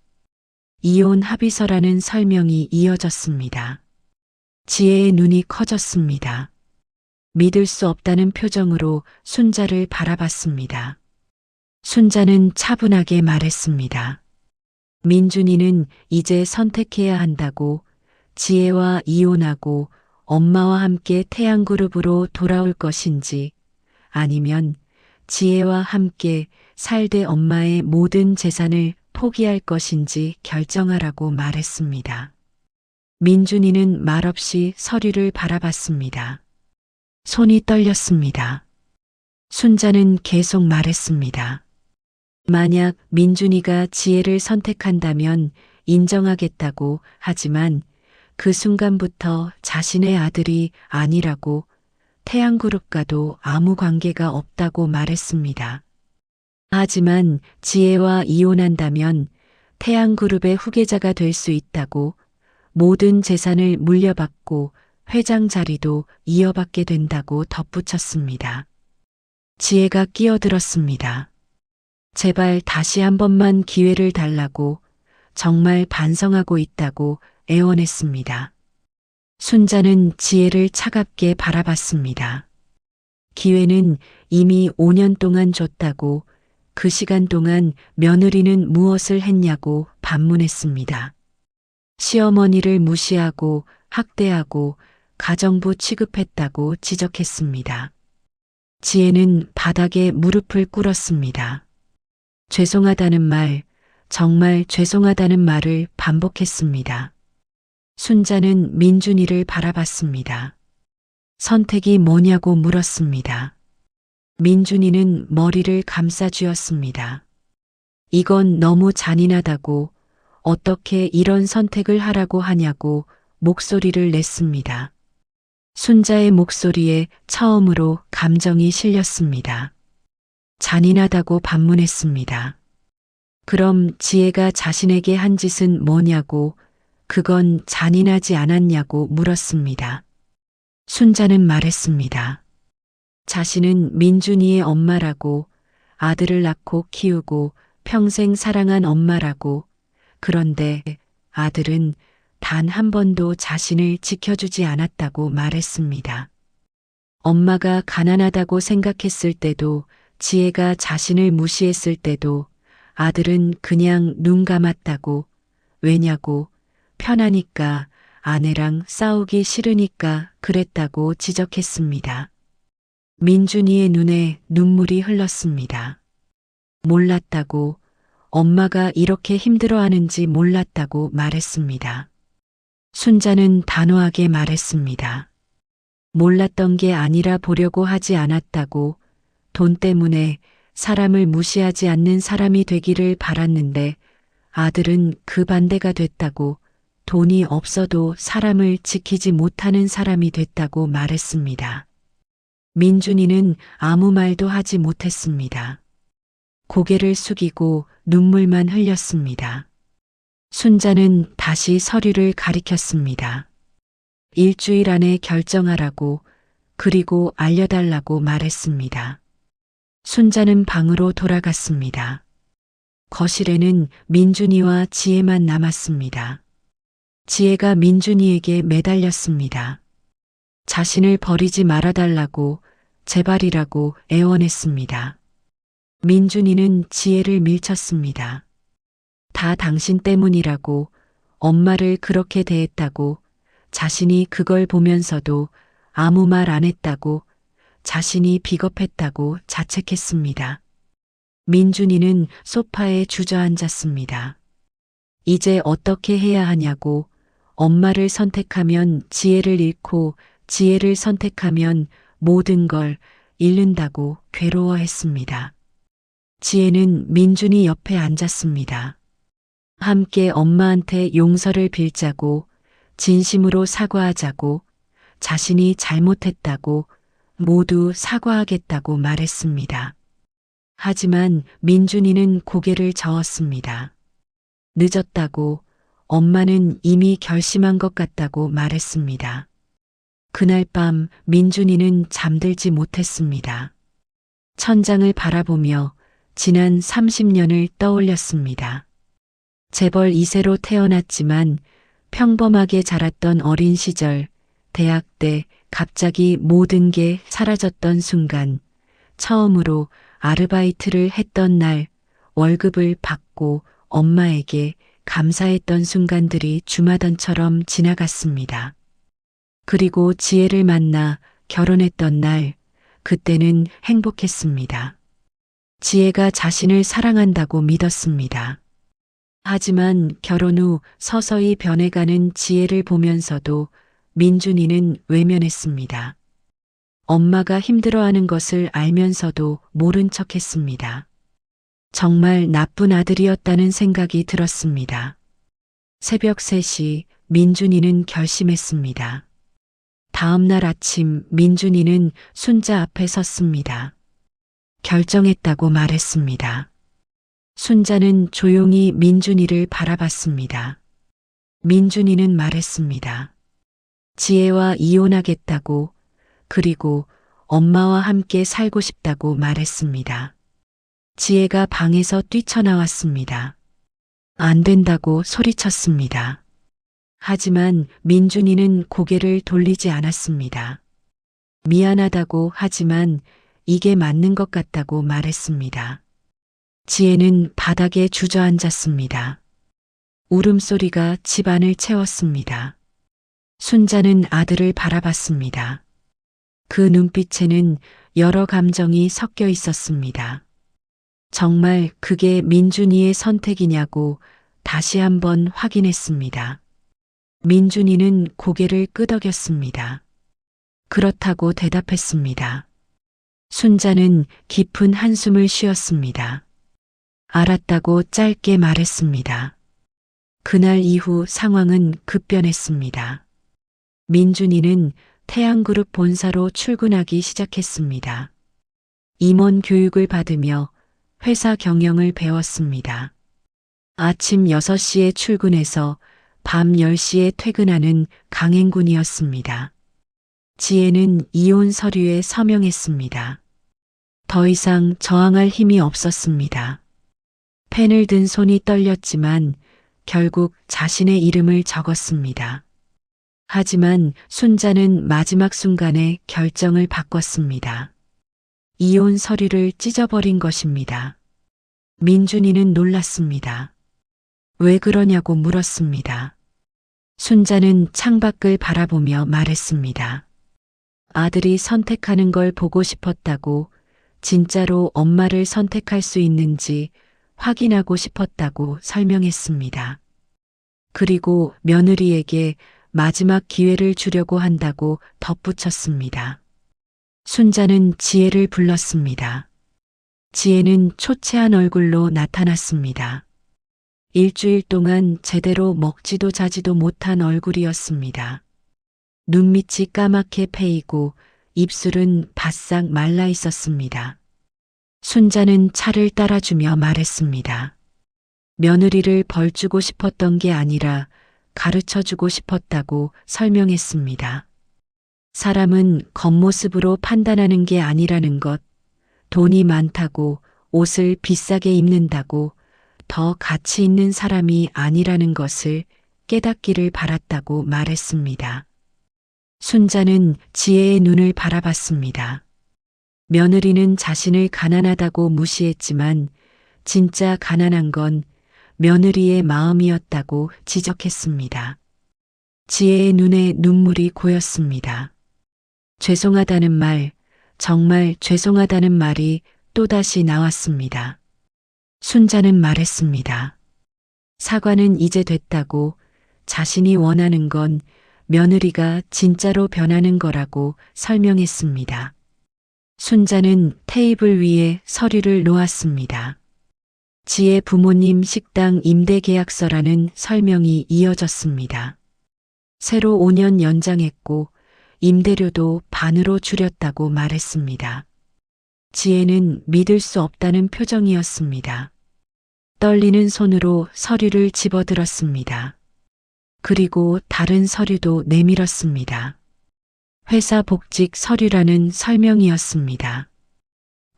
이혼 합의서라는 설명이 이어졌습니다. 지혜의 눈이 커졌습니다. 믿을 수 없다는 표정으로 순자를 바라봤습니다. 순자는 차분하게 말했습니다. 민준이는 이제 선택해야 한다고. 지혜와 이혼하고 엄마와 함께 태양그룹으로 돌아올 것인지 아니면 지혜와 함께 살대 엄마의 모든 재산을 포기할 것인지 결정하라고 말했습니다. 민준이는 말없이 서류를 바라봤습니다. 손이 떨렸습니다. 순자는 계속 말했습니다. 만약 민준이가 지혜를 선택한다면 인정하겠다고. 하지만 그 순간부터 자신의 아들이 아니라고, 태양그룹과도 아무 관계가 없다고 말했습니다. 하지만 지혜와 이혼한다면 태양그룹의 후계자가 될 수 있다고, 모든 재산을 물려받고 회장 자리도 이어받게 된다고 덧붙였습니다. 지혜가 끼어들었습니다. 제발 다시 한 번만 기회를 달라고. 정말 반성하고 있다고 애원했습니다. 순자는 지혜를 차갑게 바라봤습니다. 기회는 이미 5년 동안 줬다고. 그 시간 동안 며느리는 무엇을 했냐고 반문했습니다. 시어머니를 무시하고 학대하고 가정부 취급했다고 지적했습니다. 지혜는 바닥에 무릎을 꿇었습니다. 죄송하다는 말, 정말 죄송하다는 말을 반복했습니다. 순자는 민준이를 바라봤습니다. 선택이 뭐냐고 물었습니다. 민준이는 머리를 감싸쥐었습니다. 이건 너무 잔인하다고. 어떻게 이런 선택을 하라고 하냐고 목소리를 냈습니다. 순자의 목소리에 처음으로 감정이 실렸습니다. 잔인하다고 반문했습니다. 그럼 지혜가 자신에게 한 짓은 뭐냐고. 그건 잔인하지 않았냐고 물었습니다. 순자는 말했습니다. 자신은 민준이의 엄마라고, 아들을 낳고 키우고 평생 사랑한 엄마라고. 그런데 아들은 단 한 번도 자신을 지켜주지 않았다고 말했습니다. 엄마가 가난하다고 생각했을 때도, 지혜가 자신을 무시했을 때도 아들은 그냥 눈 감았다고. 왜냐고. 편하니까, 아내랑 싸우기 싫으니까 그랬다고 지적했습니다. 민준이의 눈에 눈물이 흘렀습니다. 몰랐다고. 엄마가 이렇게 힘들어하는지 몰랐다고 말했습니다. 순자는 단호하게 말했습니다. 몰랐던 게 아니라 보려고 하지 않았다고. 돈 때문에 사람을 무시하지 않는 사람이 되기를 바랐는데 아들은 그 반대가 됐다고. 돈이 없어도 사람을 지키지 못하는 사람이 됐다고 말했습니다. 민준이는 아무 말도 하지 못했습니다. 고개를 숙이고 눈물만 흘렸습니다. 순자는 다시 서류를 가리켰습니다. 일주일 안에 결정하라고, 그리고 알려달라고 말했습니다. 순자는 방으로 돌아갔습니다. 거실에는 민준이와 지혜만 남았습니다. 지혜가 민준이에게 매달렸습니다. 자신을 버리지 말아달라고, 제발이라고 애원했습니다. 민준이는 지혜를 밀쳤습니다. 다 당신 때문이라고, 엄마를 그렇게 대했다고, 자신이 그걸 보면서도 아무 말 안 했다고, 자신이 비겁했다고 자책했습니다. 민준이는 소파에 주저앉았습니다. 이제 어떻게 해야 하냐고. 엄마를 선택하면 지혜를 잃고 지혜를 선택하면 모든 걸 잃는다고 괴로워했습니다. 지혜는 민준이 옆에 앉았습니다. 함께 엄마한테 용서를 빌자고, 진심으로 사과하자고, 자신이 잘못했다고, 모두 사과하겠다고 말했습니다. 하지만 민준이는 고개를 저었습니다. 늦었다고, 엄마는 이미 결심한 것 같다고 말했습니다. 그날 밤 민준이는 잠들지 못했습니다. 천장을 바라보며 지난 30년을 떠올렸습니다. 재벌 2세로 태어났지만 평범하게 자랐던 어린 시절, 대학 때 갑자기 모든 게 사라졌던 순간, 처음으로 아르바이트를 했던 날, 월급을 받고 엄마에게 감사했던 순간들이 주마등처럼 지나갔습니다. 그리고 지혜를 만나 결혼했던 날, 그때는 행복했습니다. 지혜가 자신을 사랑한다고 믿었습니다. 하지만 결혼 후 서서히 변해가는 지혜를 보면서도 민준이는 외면했습니다. 엄마가 힘들어하는 것을 알면서도 모른 척했습니다. 정말 나쁜 아들이었다는 생각이 들었습니다. 새벽 3시 민준이는 결심했습니다. 다음 날 아침 민준이는 순자 앞에 섰습니다. 결정했다고 말했습니다. 순자는 조용히 민준이를 바라봤습니다. 민준이는 말했습니다. 지혜와 이혼하겠다고, 그리고 엄마와 함께 살고 싶다고 말했습니다. 지혜가 방에서 뛰쳐나왔습니다. 안 된다고 소리쳤습니다. 하지만 민준이는 고개를 돌리지 않았습니다. 미안하다고 하지만 이게 맞는 것 같다고 말했습니다. 지혜는 바닥에 주저앉았습니다. 울음소리가 집안을 채웠습니다. 순자는 아들을 바라봤습니다. 그 눈빛에는 여러 감정이 섞여 있었습니다. 정말 그게 민준이의 선택이냐고 다시 한번 확인했습니다. 민준이는 고개를 끄덕였습니다. 그렇다고 대답했습니다. 순자는 깊은 한숨을 쉬었습니다. 알았다고 짧게 말했습니다. 그날 이후 상황은 급변했습니다. 민준이는 태양그룹 본사로 출근하기 시작했습니다. 임원 교육을 받으며 회사 경영을 배웠습니다. 아침 6시에 출근해서 밤 10시에 퇴근하는 강행군이었습니다. 지혜는 이혼 서류에 서명했습니다. 더 이상 저항할 힘이 없었습니다. 펜을 든 손이 떨렸지만 결국 자신의 이름을 적었습니다. 하지만 순자는 마지막 순간에 결정을 바꿨습니다. 이혼 서류를 찢어버린 것입니다. 민준이는 놀랐습니다. 왜 그러냐고 물었습니다. 순자는 창밖을 바라보며 말했습니다. 아들이 선택하는 걸 보고 싶었다고, 진짜로 엄마를 선택할 수 있는지 확인하고 싶었다고 설명했습니다. 그리고 며느리에게 마지막 기회를 주려고 한다고 덧붙였습니다. 순자는 지혜를 불렀습니다. 지혜는 초췌한 얼굴로 나타났습니다. 일주일 동안 제대로 먹지도 자지도 못한 얼굴이었습니다. 눈밑이 까맣게 패이고 입술은 바싹 말라 있었습니다. 순자는 차를 따라주며 말했습니다. 며느리를 벌주고 싶었던 게 아니라 가르쳐주고 싶었다고 설명했습니다. 사람은 겉모습으로 판단하는 게 아니라는 것, 돈이 많다고 옷을 비싸게 입는다고 더 가치 있는 사람이 아니라는 것을 깨닫기를 바랐다고 말했습니다. 순자는 지혜의 눈을 바라봤습니다. 며느리는 자신을 가난하다고 무시했지만 진짜 가난한 건 며느리의 마음이었다고 지적했습니다. 지혜의 눈에 눈물이 고였습니다. 죄송하다는 말, 정말 죄송하다는 말이 또다시 나왔습니다. 순자는 말했습니다. 사과는 이제 됐다고, 자신이 원하는 건 며느리가 진짜로 변하는 거라고 설명했습니다. 순자는 테이블 위에 서류를 놓았습니다. 지혜 부모님 식당 임대계약서라는 설명이 이어졌습니다. 새로 5년 연장했고 임대료도 반으로 줄였다고 말했습니다. 지혜는 믿을 수 없다는 표정이었습니다. 떨리는 손으로 서류를 집어들었습니다. 그리고 다른 서류도 내밀었습니다. 회사 복직 서류라는 설명이었습니다.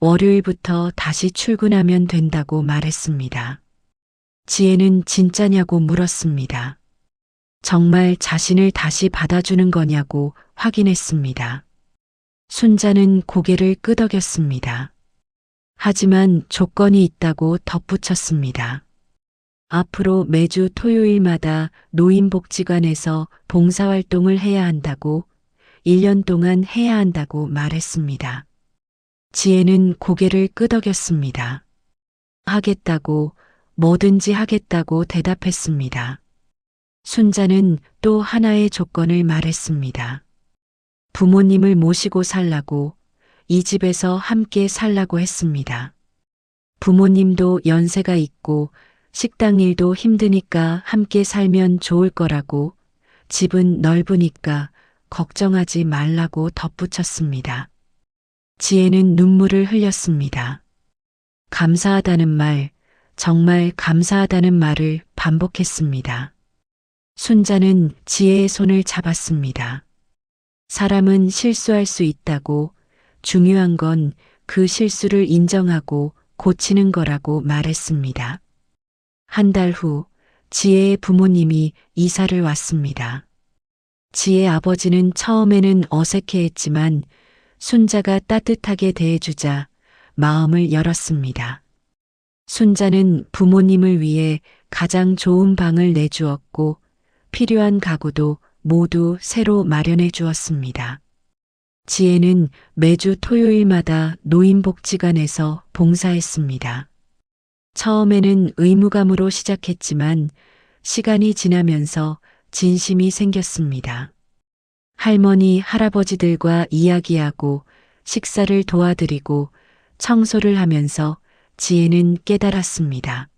월요일부터 다시 출근하면 된다고 말했습니다. 지혜는 진짜냐고 물었습니다. 정말 자신을 다시 받아주는 거냐고 확인했습니다. 순자는 고개를 끄덕였습니다. 하지만 조건이 있다고 덧붙였습니다. 앞으로 매주 토요일마다 노인복지관에서 봉사활동을 해야 한다고 1년 동안 해야 한다고 말했습니다. 지혜는 고개를 끄덕였습니다. 하겠다고, 뭐든지 하겠다고 대답했습니다. 순자는 또 하나의 조건을 말했습니다. 부모님을 모시고 살라고, 이 집에서 함께 살라고 했습니다. 부모님도 연세가 있고 식당 일도 힘드니까 함께 살면 좋을 거라고, 집은 넓으니까 걱정하지 말라고 덧붙였습니다. 지혜는 눈물을 흘렸습니다. 감사하다는 말, 정말 감사하다는 말을 반복했습니다. 순자는 지혜의 손을 잡았습니다. 사람은 실수할 수 있다고, 중요한 건 그 실수를 인정하고 고치는 거라고 말했습니다. 한 달 후, 지혜의 부모님이 이사를 왔습니다. 지혜 아버지는 처음에는 어색해했지만 순자가 따뜻하게 대해주자 마음을 열었습니다. 순자는 부모님을 위해 가장 좋은 방을 내주었고 필요한 가구도 모두 새로 마련해 주었습니다. 지혜는 매주 토요일마다 노인복지관에서 봉사했습니다. 처음에는 의무감으로 시작했지만 시간이 지나면서 진심이 생겼습니다. 할머니, 할아버지들과 이야기하고 식사를 도와드리고 청소를 하면서 지혜는 깨달았습니다.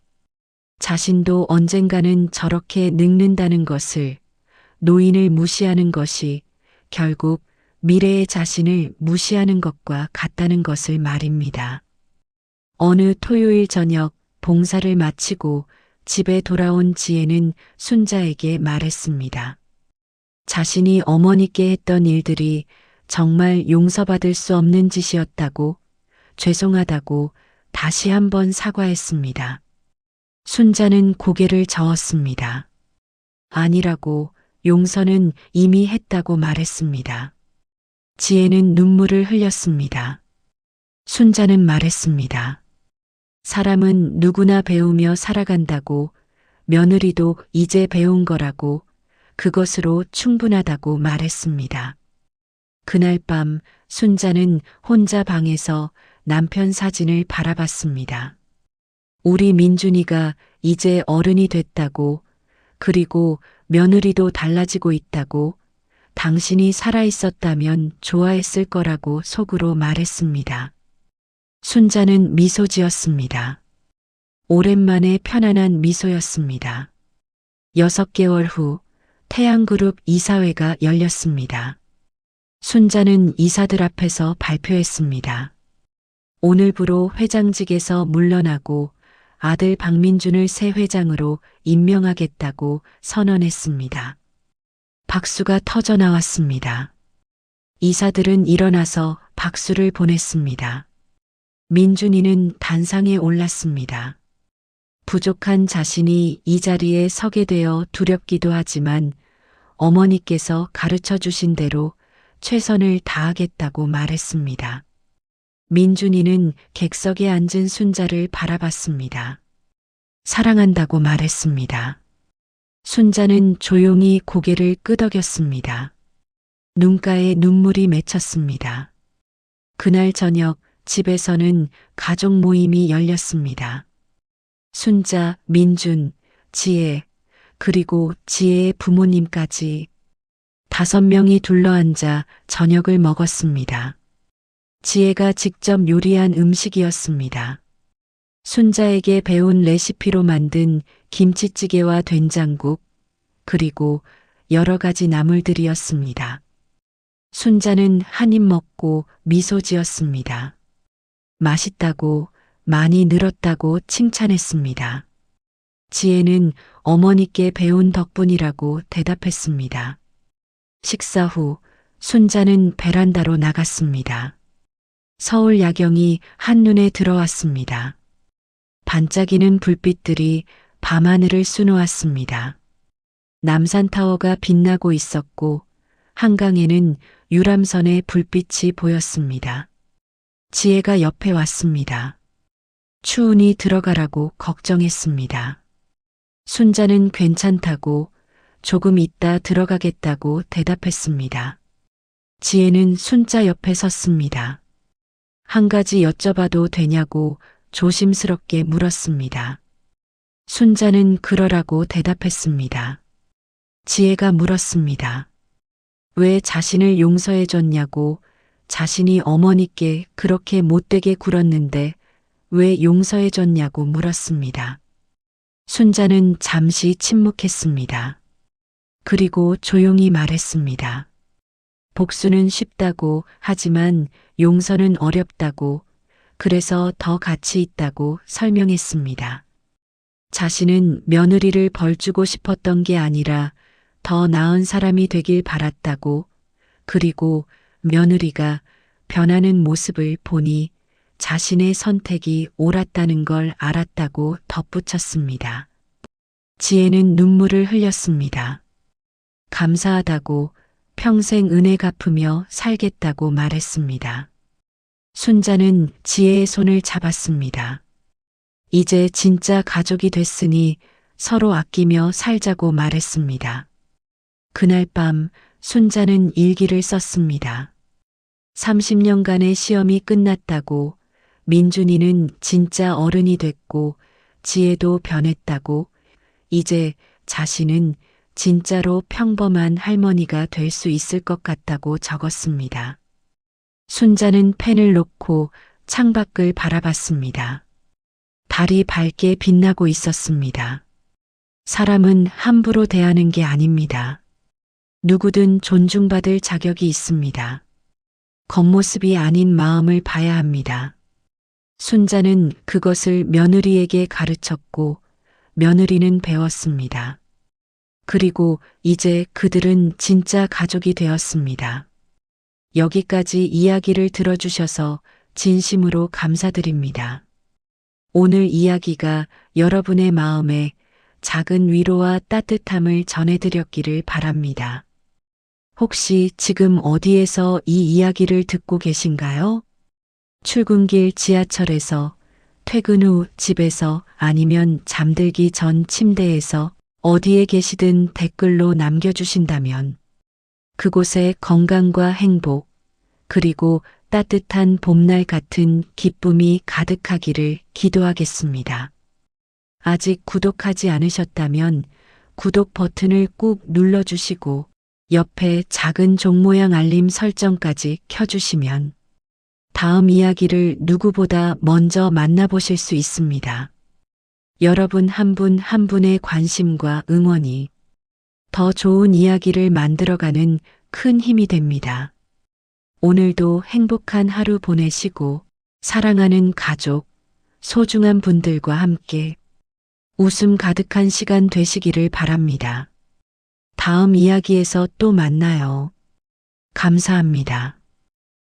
자신도 언젠가는 저렇게 늙는다는 것을, 노인을 무시하는 것이 결국 미래의 자신을 무시하는 것과 같다는 것을 말입니다. 어느 토요일 저녁 봉사를 마치고 집에 돌아온 지혜는 순자에게 말했습니다. 자신이 어머니께 했던 일들이 정말 용서받을 수 없는 짓이었다고, 죄송하다고 다시 한번 사과했습니다. 순자는 고개를 저었습니다. 아니라고, 용서는 이미 했다고 말했습니다. 지혜는 눈물을 흘렸습니다. 순자는 말했습니다. 사람은 누구나 배우며 살아간다고, 며느리도 이제 배운 거라고, 그것으로 충분하다고 말했습니다. 그날 밤 순자는 혼자 방에서 남편 사진을 바라봤습니다. 우리 민준이가 이제 어른이 됐다고, 그리고 며느리도 달라지고 있다고, 당신이 살아있었다면 좋아했을 거라고 속으로 말했습니다. 순자는 미소 지었습니다. 오랜만에 편안한 미소였습니다. 6개월 후 태양그룹 이사회가 열렸습니다. 순자는 이사들 앞에서 발표했습니다. 오늘부로 회장직에서 물러나고 아들 박민준을 새 회장으로 임명하겠다고 선언했습니다. 박수가 터져 나왔습니다. 이사들은 일어나서 박수를 보냈습니다. 민준이는 단상에 올랐습니다. 부족한 자신이 이 자리에 서게 되어 두렵기도 하지만 어머니께서 가르쳐 주신 대로 최선을 다하겠다고 말했습니다. 민준이는 객석에 앉은 순자를 바라봤습니다. 사랑한다고 말했습니다. 순자는 조용히 고개를 끄덕였습니다. 눈가에 눈물이 맺혔습니다. 그날 저녁 집에서는 가족 모임이 열렸습니다. 순자, 민준, 지혜, 그리고 지혜의 부모님까지 5명이 둘러앉아 저녁을 먹었습니다. 지혜가 직접 요리한 음식이었습니다. 순자에게 배운 레시피로 만든 김치찌개와 된장국, 그리고 여러 가지 나물들이었습니다. 순자는 한 입 먹고 미소 지었습니다. 맛있다고, 많이 늘었다고 칭찬했습니다. 지혜는 어머니께 배운 덕분이라고 대답했습니다. 식사 후 순자는 베란다로 나갔습니다. 서울 야경이 한눈에 들어왔습니다. 반짝이는 불빛들이 밤하늘을 수놓았습니다. 남산타워가 빛나고 있었고 한강에는 유람선의 불빛이 보였습니다. 지혜가 옆에 왔습니다. 추운이 들어가라고 걱정했습니다. 순자는 괜찮다고 조금 있다 들어가겠다고 대답했습니다. 지혜는 순자 옆에 섰습니다. 한 가지 여쭤봐도 되냐고 조심스럽게 물었습니다. 순자는 그러라고 대답했습니다. 지혜가 물었습니다. 왜 자신을 용서해 줬냐고, 자신이 어머니께 그렇게 못되게 굴었는데 왜 용서해 줬냐고 물었습니다. 순자는 잠시 침묵했습니다. 그리고 조용히 말했습니다. 복수는 쉽다고, 하지만 용서는 어렵다고, 그래서 더 가치 있다고 설명했습니다. 자신은 며느리를 벌주고 싶었던 게 아니라 더 나은 사람이 되길 바랐다고, 그리고 며느리가 변하는 모습을 보니 자신의 선택이 옳았다는 걸 알았다고 덧붙였습니다. 지혜는 눈물을 흘렸습니다. 감사하다고, 평생 은혜 갚으며 살겠다고 말했습니다. 순자는 지혜의 손을 잡았습니다. 이제 진짜 가족이 됐으니 서로 아끼며 살자고 말했습니다. 그날 밤 순자는 일기를 썼습니다. 30년간의 시험이 끝났다고, 민준이는 진짜 어른이 됐고, 지혜도 변했다고, 이제 자신은 진짜로 평범한 할머니가 될 수 있을 것 같다고 적었습니다. 순자는 펜을 놓고 창밖을 바라봤습니다. 달이 밝게 빛나고 있었습니다. 사람은 함부로 대하는 게 아닙니다. 누구든 존중받을 자격이 있습니다. 겉모습이 아닌 마음을 봐야 합니다. 순자는 그것을 며느리에게 가르쳤고 며느리는 배웠습니다. 그리고 이제 그들은 진짜 가족이 되었습니다. 여기까지 이야기를 들어주셔서 진심으로 감사드립니다. 오늘 이야기가 여러분의 마음에 작은 위로와 따뜻함을 전해드렸기를 바랍니다. 혹시 지금 어디에서 이 이야기를 듣고 계신가요? 출근길 지하철에서, 퇴근 후 집에서, 아니면 잠들기 전 침대에서 어디에 계시든 댓글로 남겨주신다면 그곳에 건강과 행복, 그리고 따뜻한 봄날 같은 기쁨이 가득하기를 기도하겠습니다. 아직 구독하지 않으셨다면 구독 버튼을 꾹 눌러주시고 옆에 작은 종 모양 알림 설정까지 켜주시면 다음 이야기를 누구보다 먼저 만나보실 수 있습니다. 여러분 한 분 한 분의 관심과 응원이 더 좋은 이야기를 만들어가는 큰 힘이 됩니다. 오늘도 행복한 하루 보내시고 사랑하는 가족, 소중한 분들과 함께 웃음 가득한 시간 되시기를 바랍니다. 다음 이야기에서 또 만나요. 감사합니다.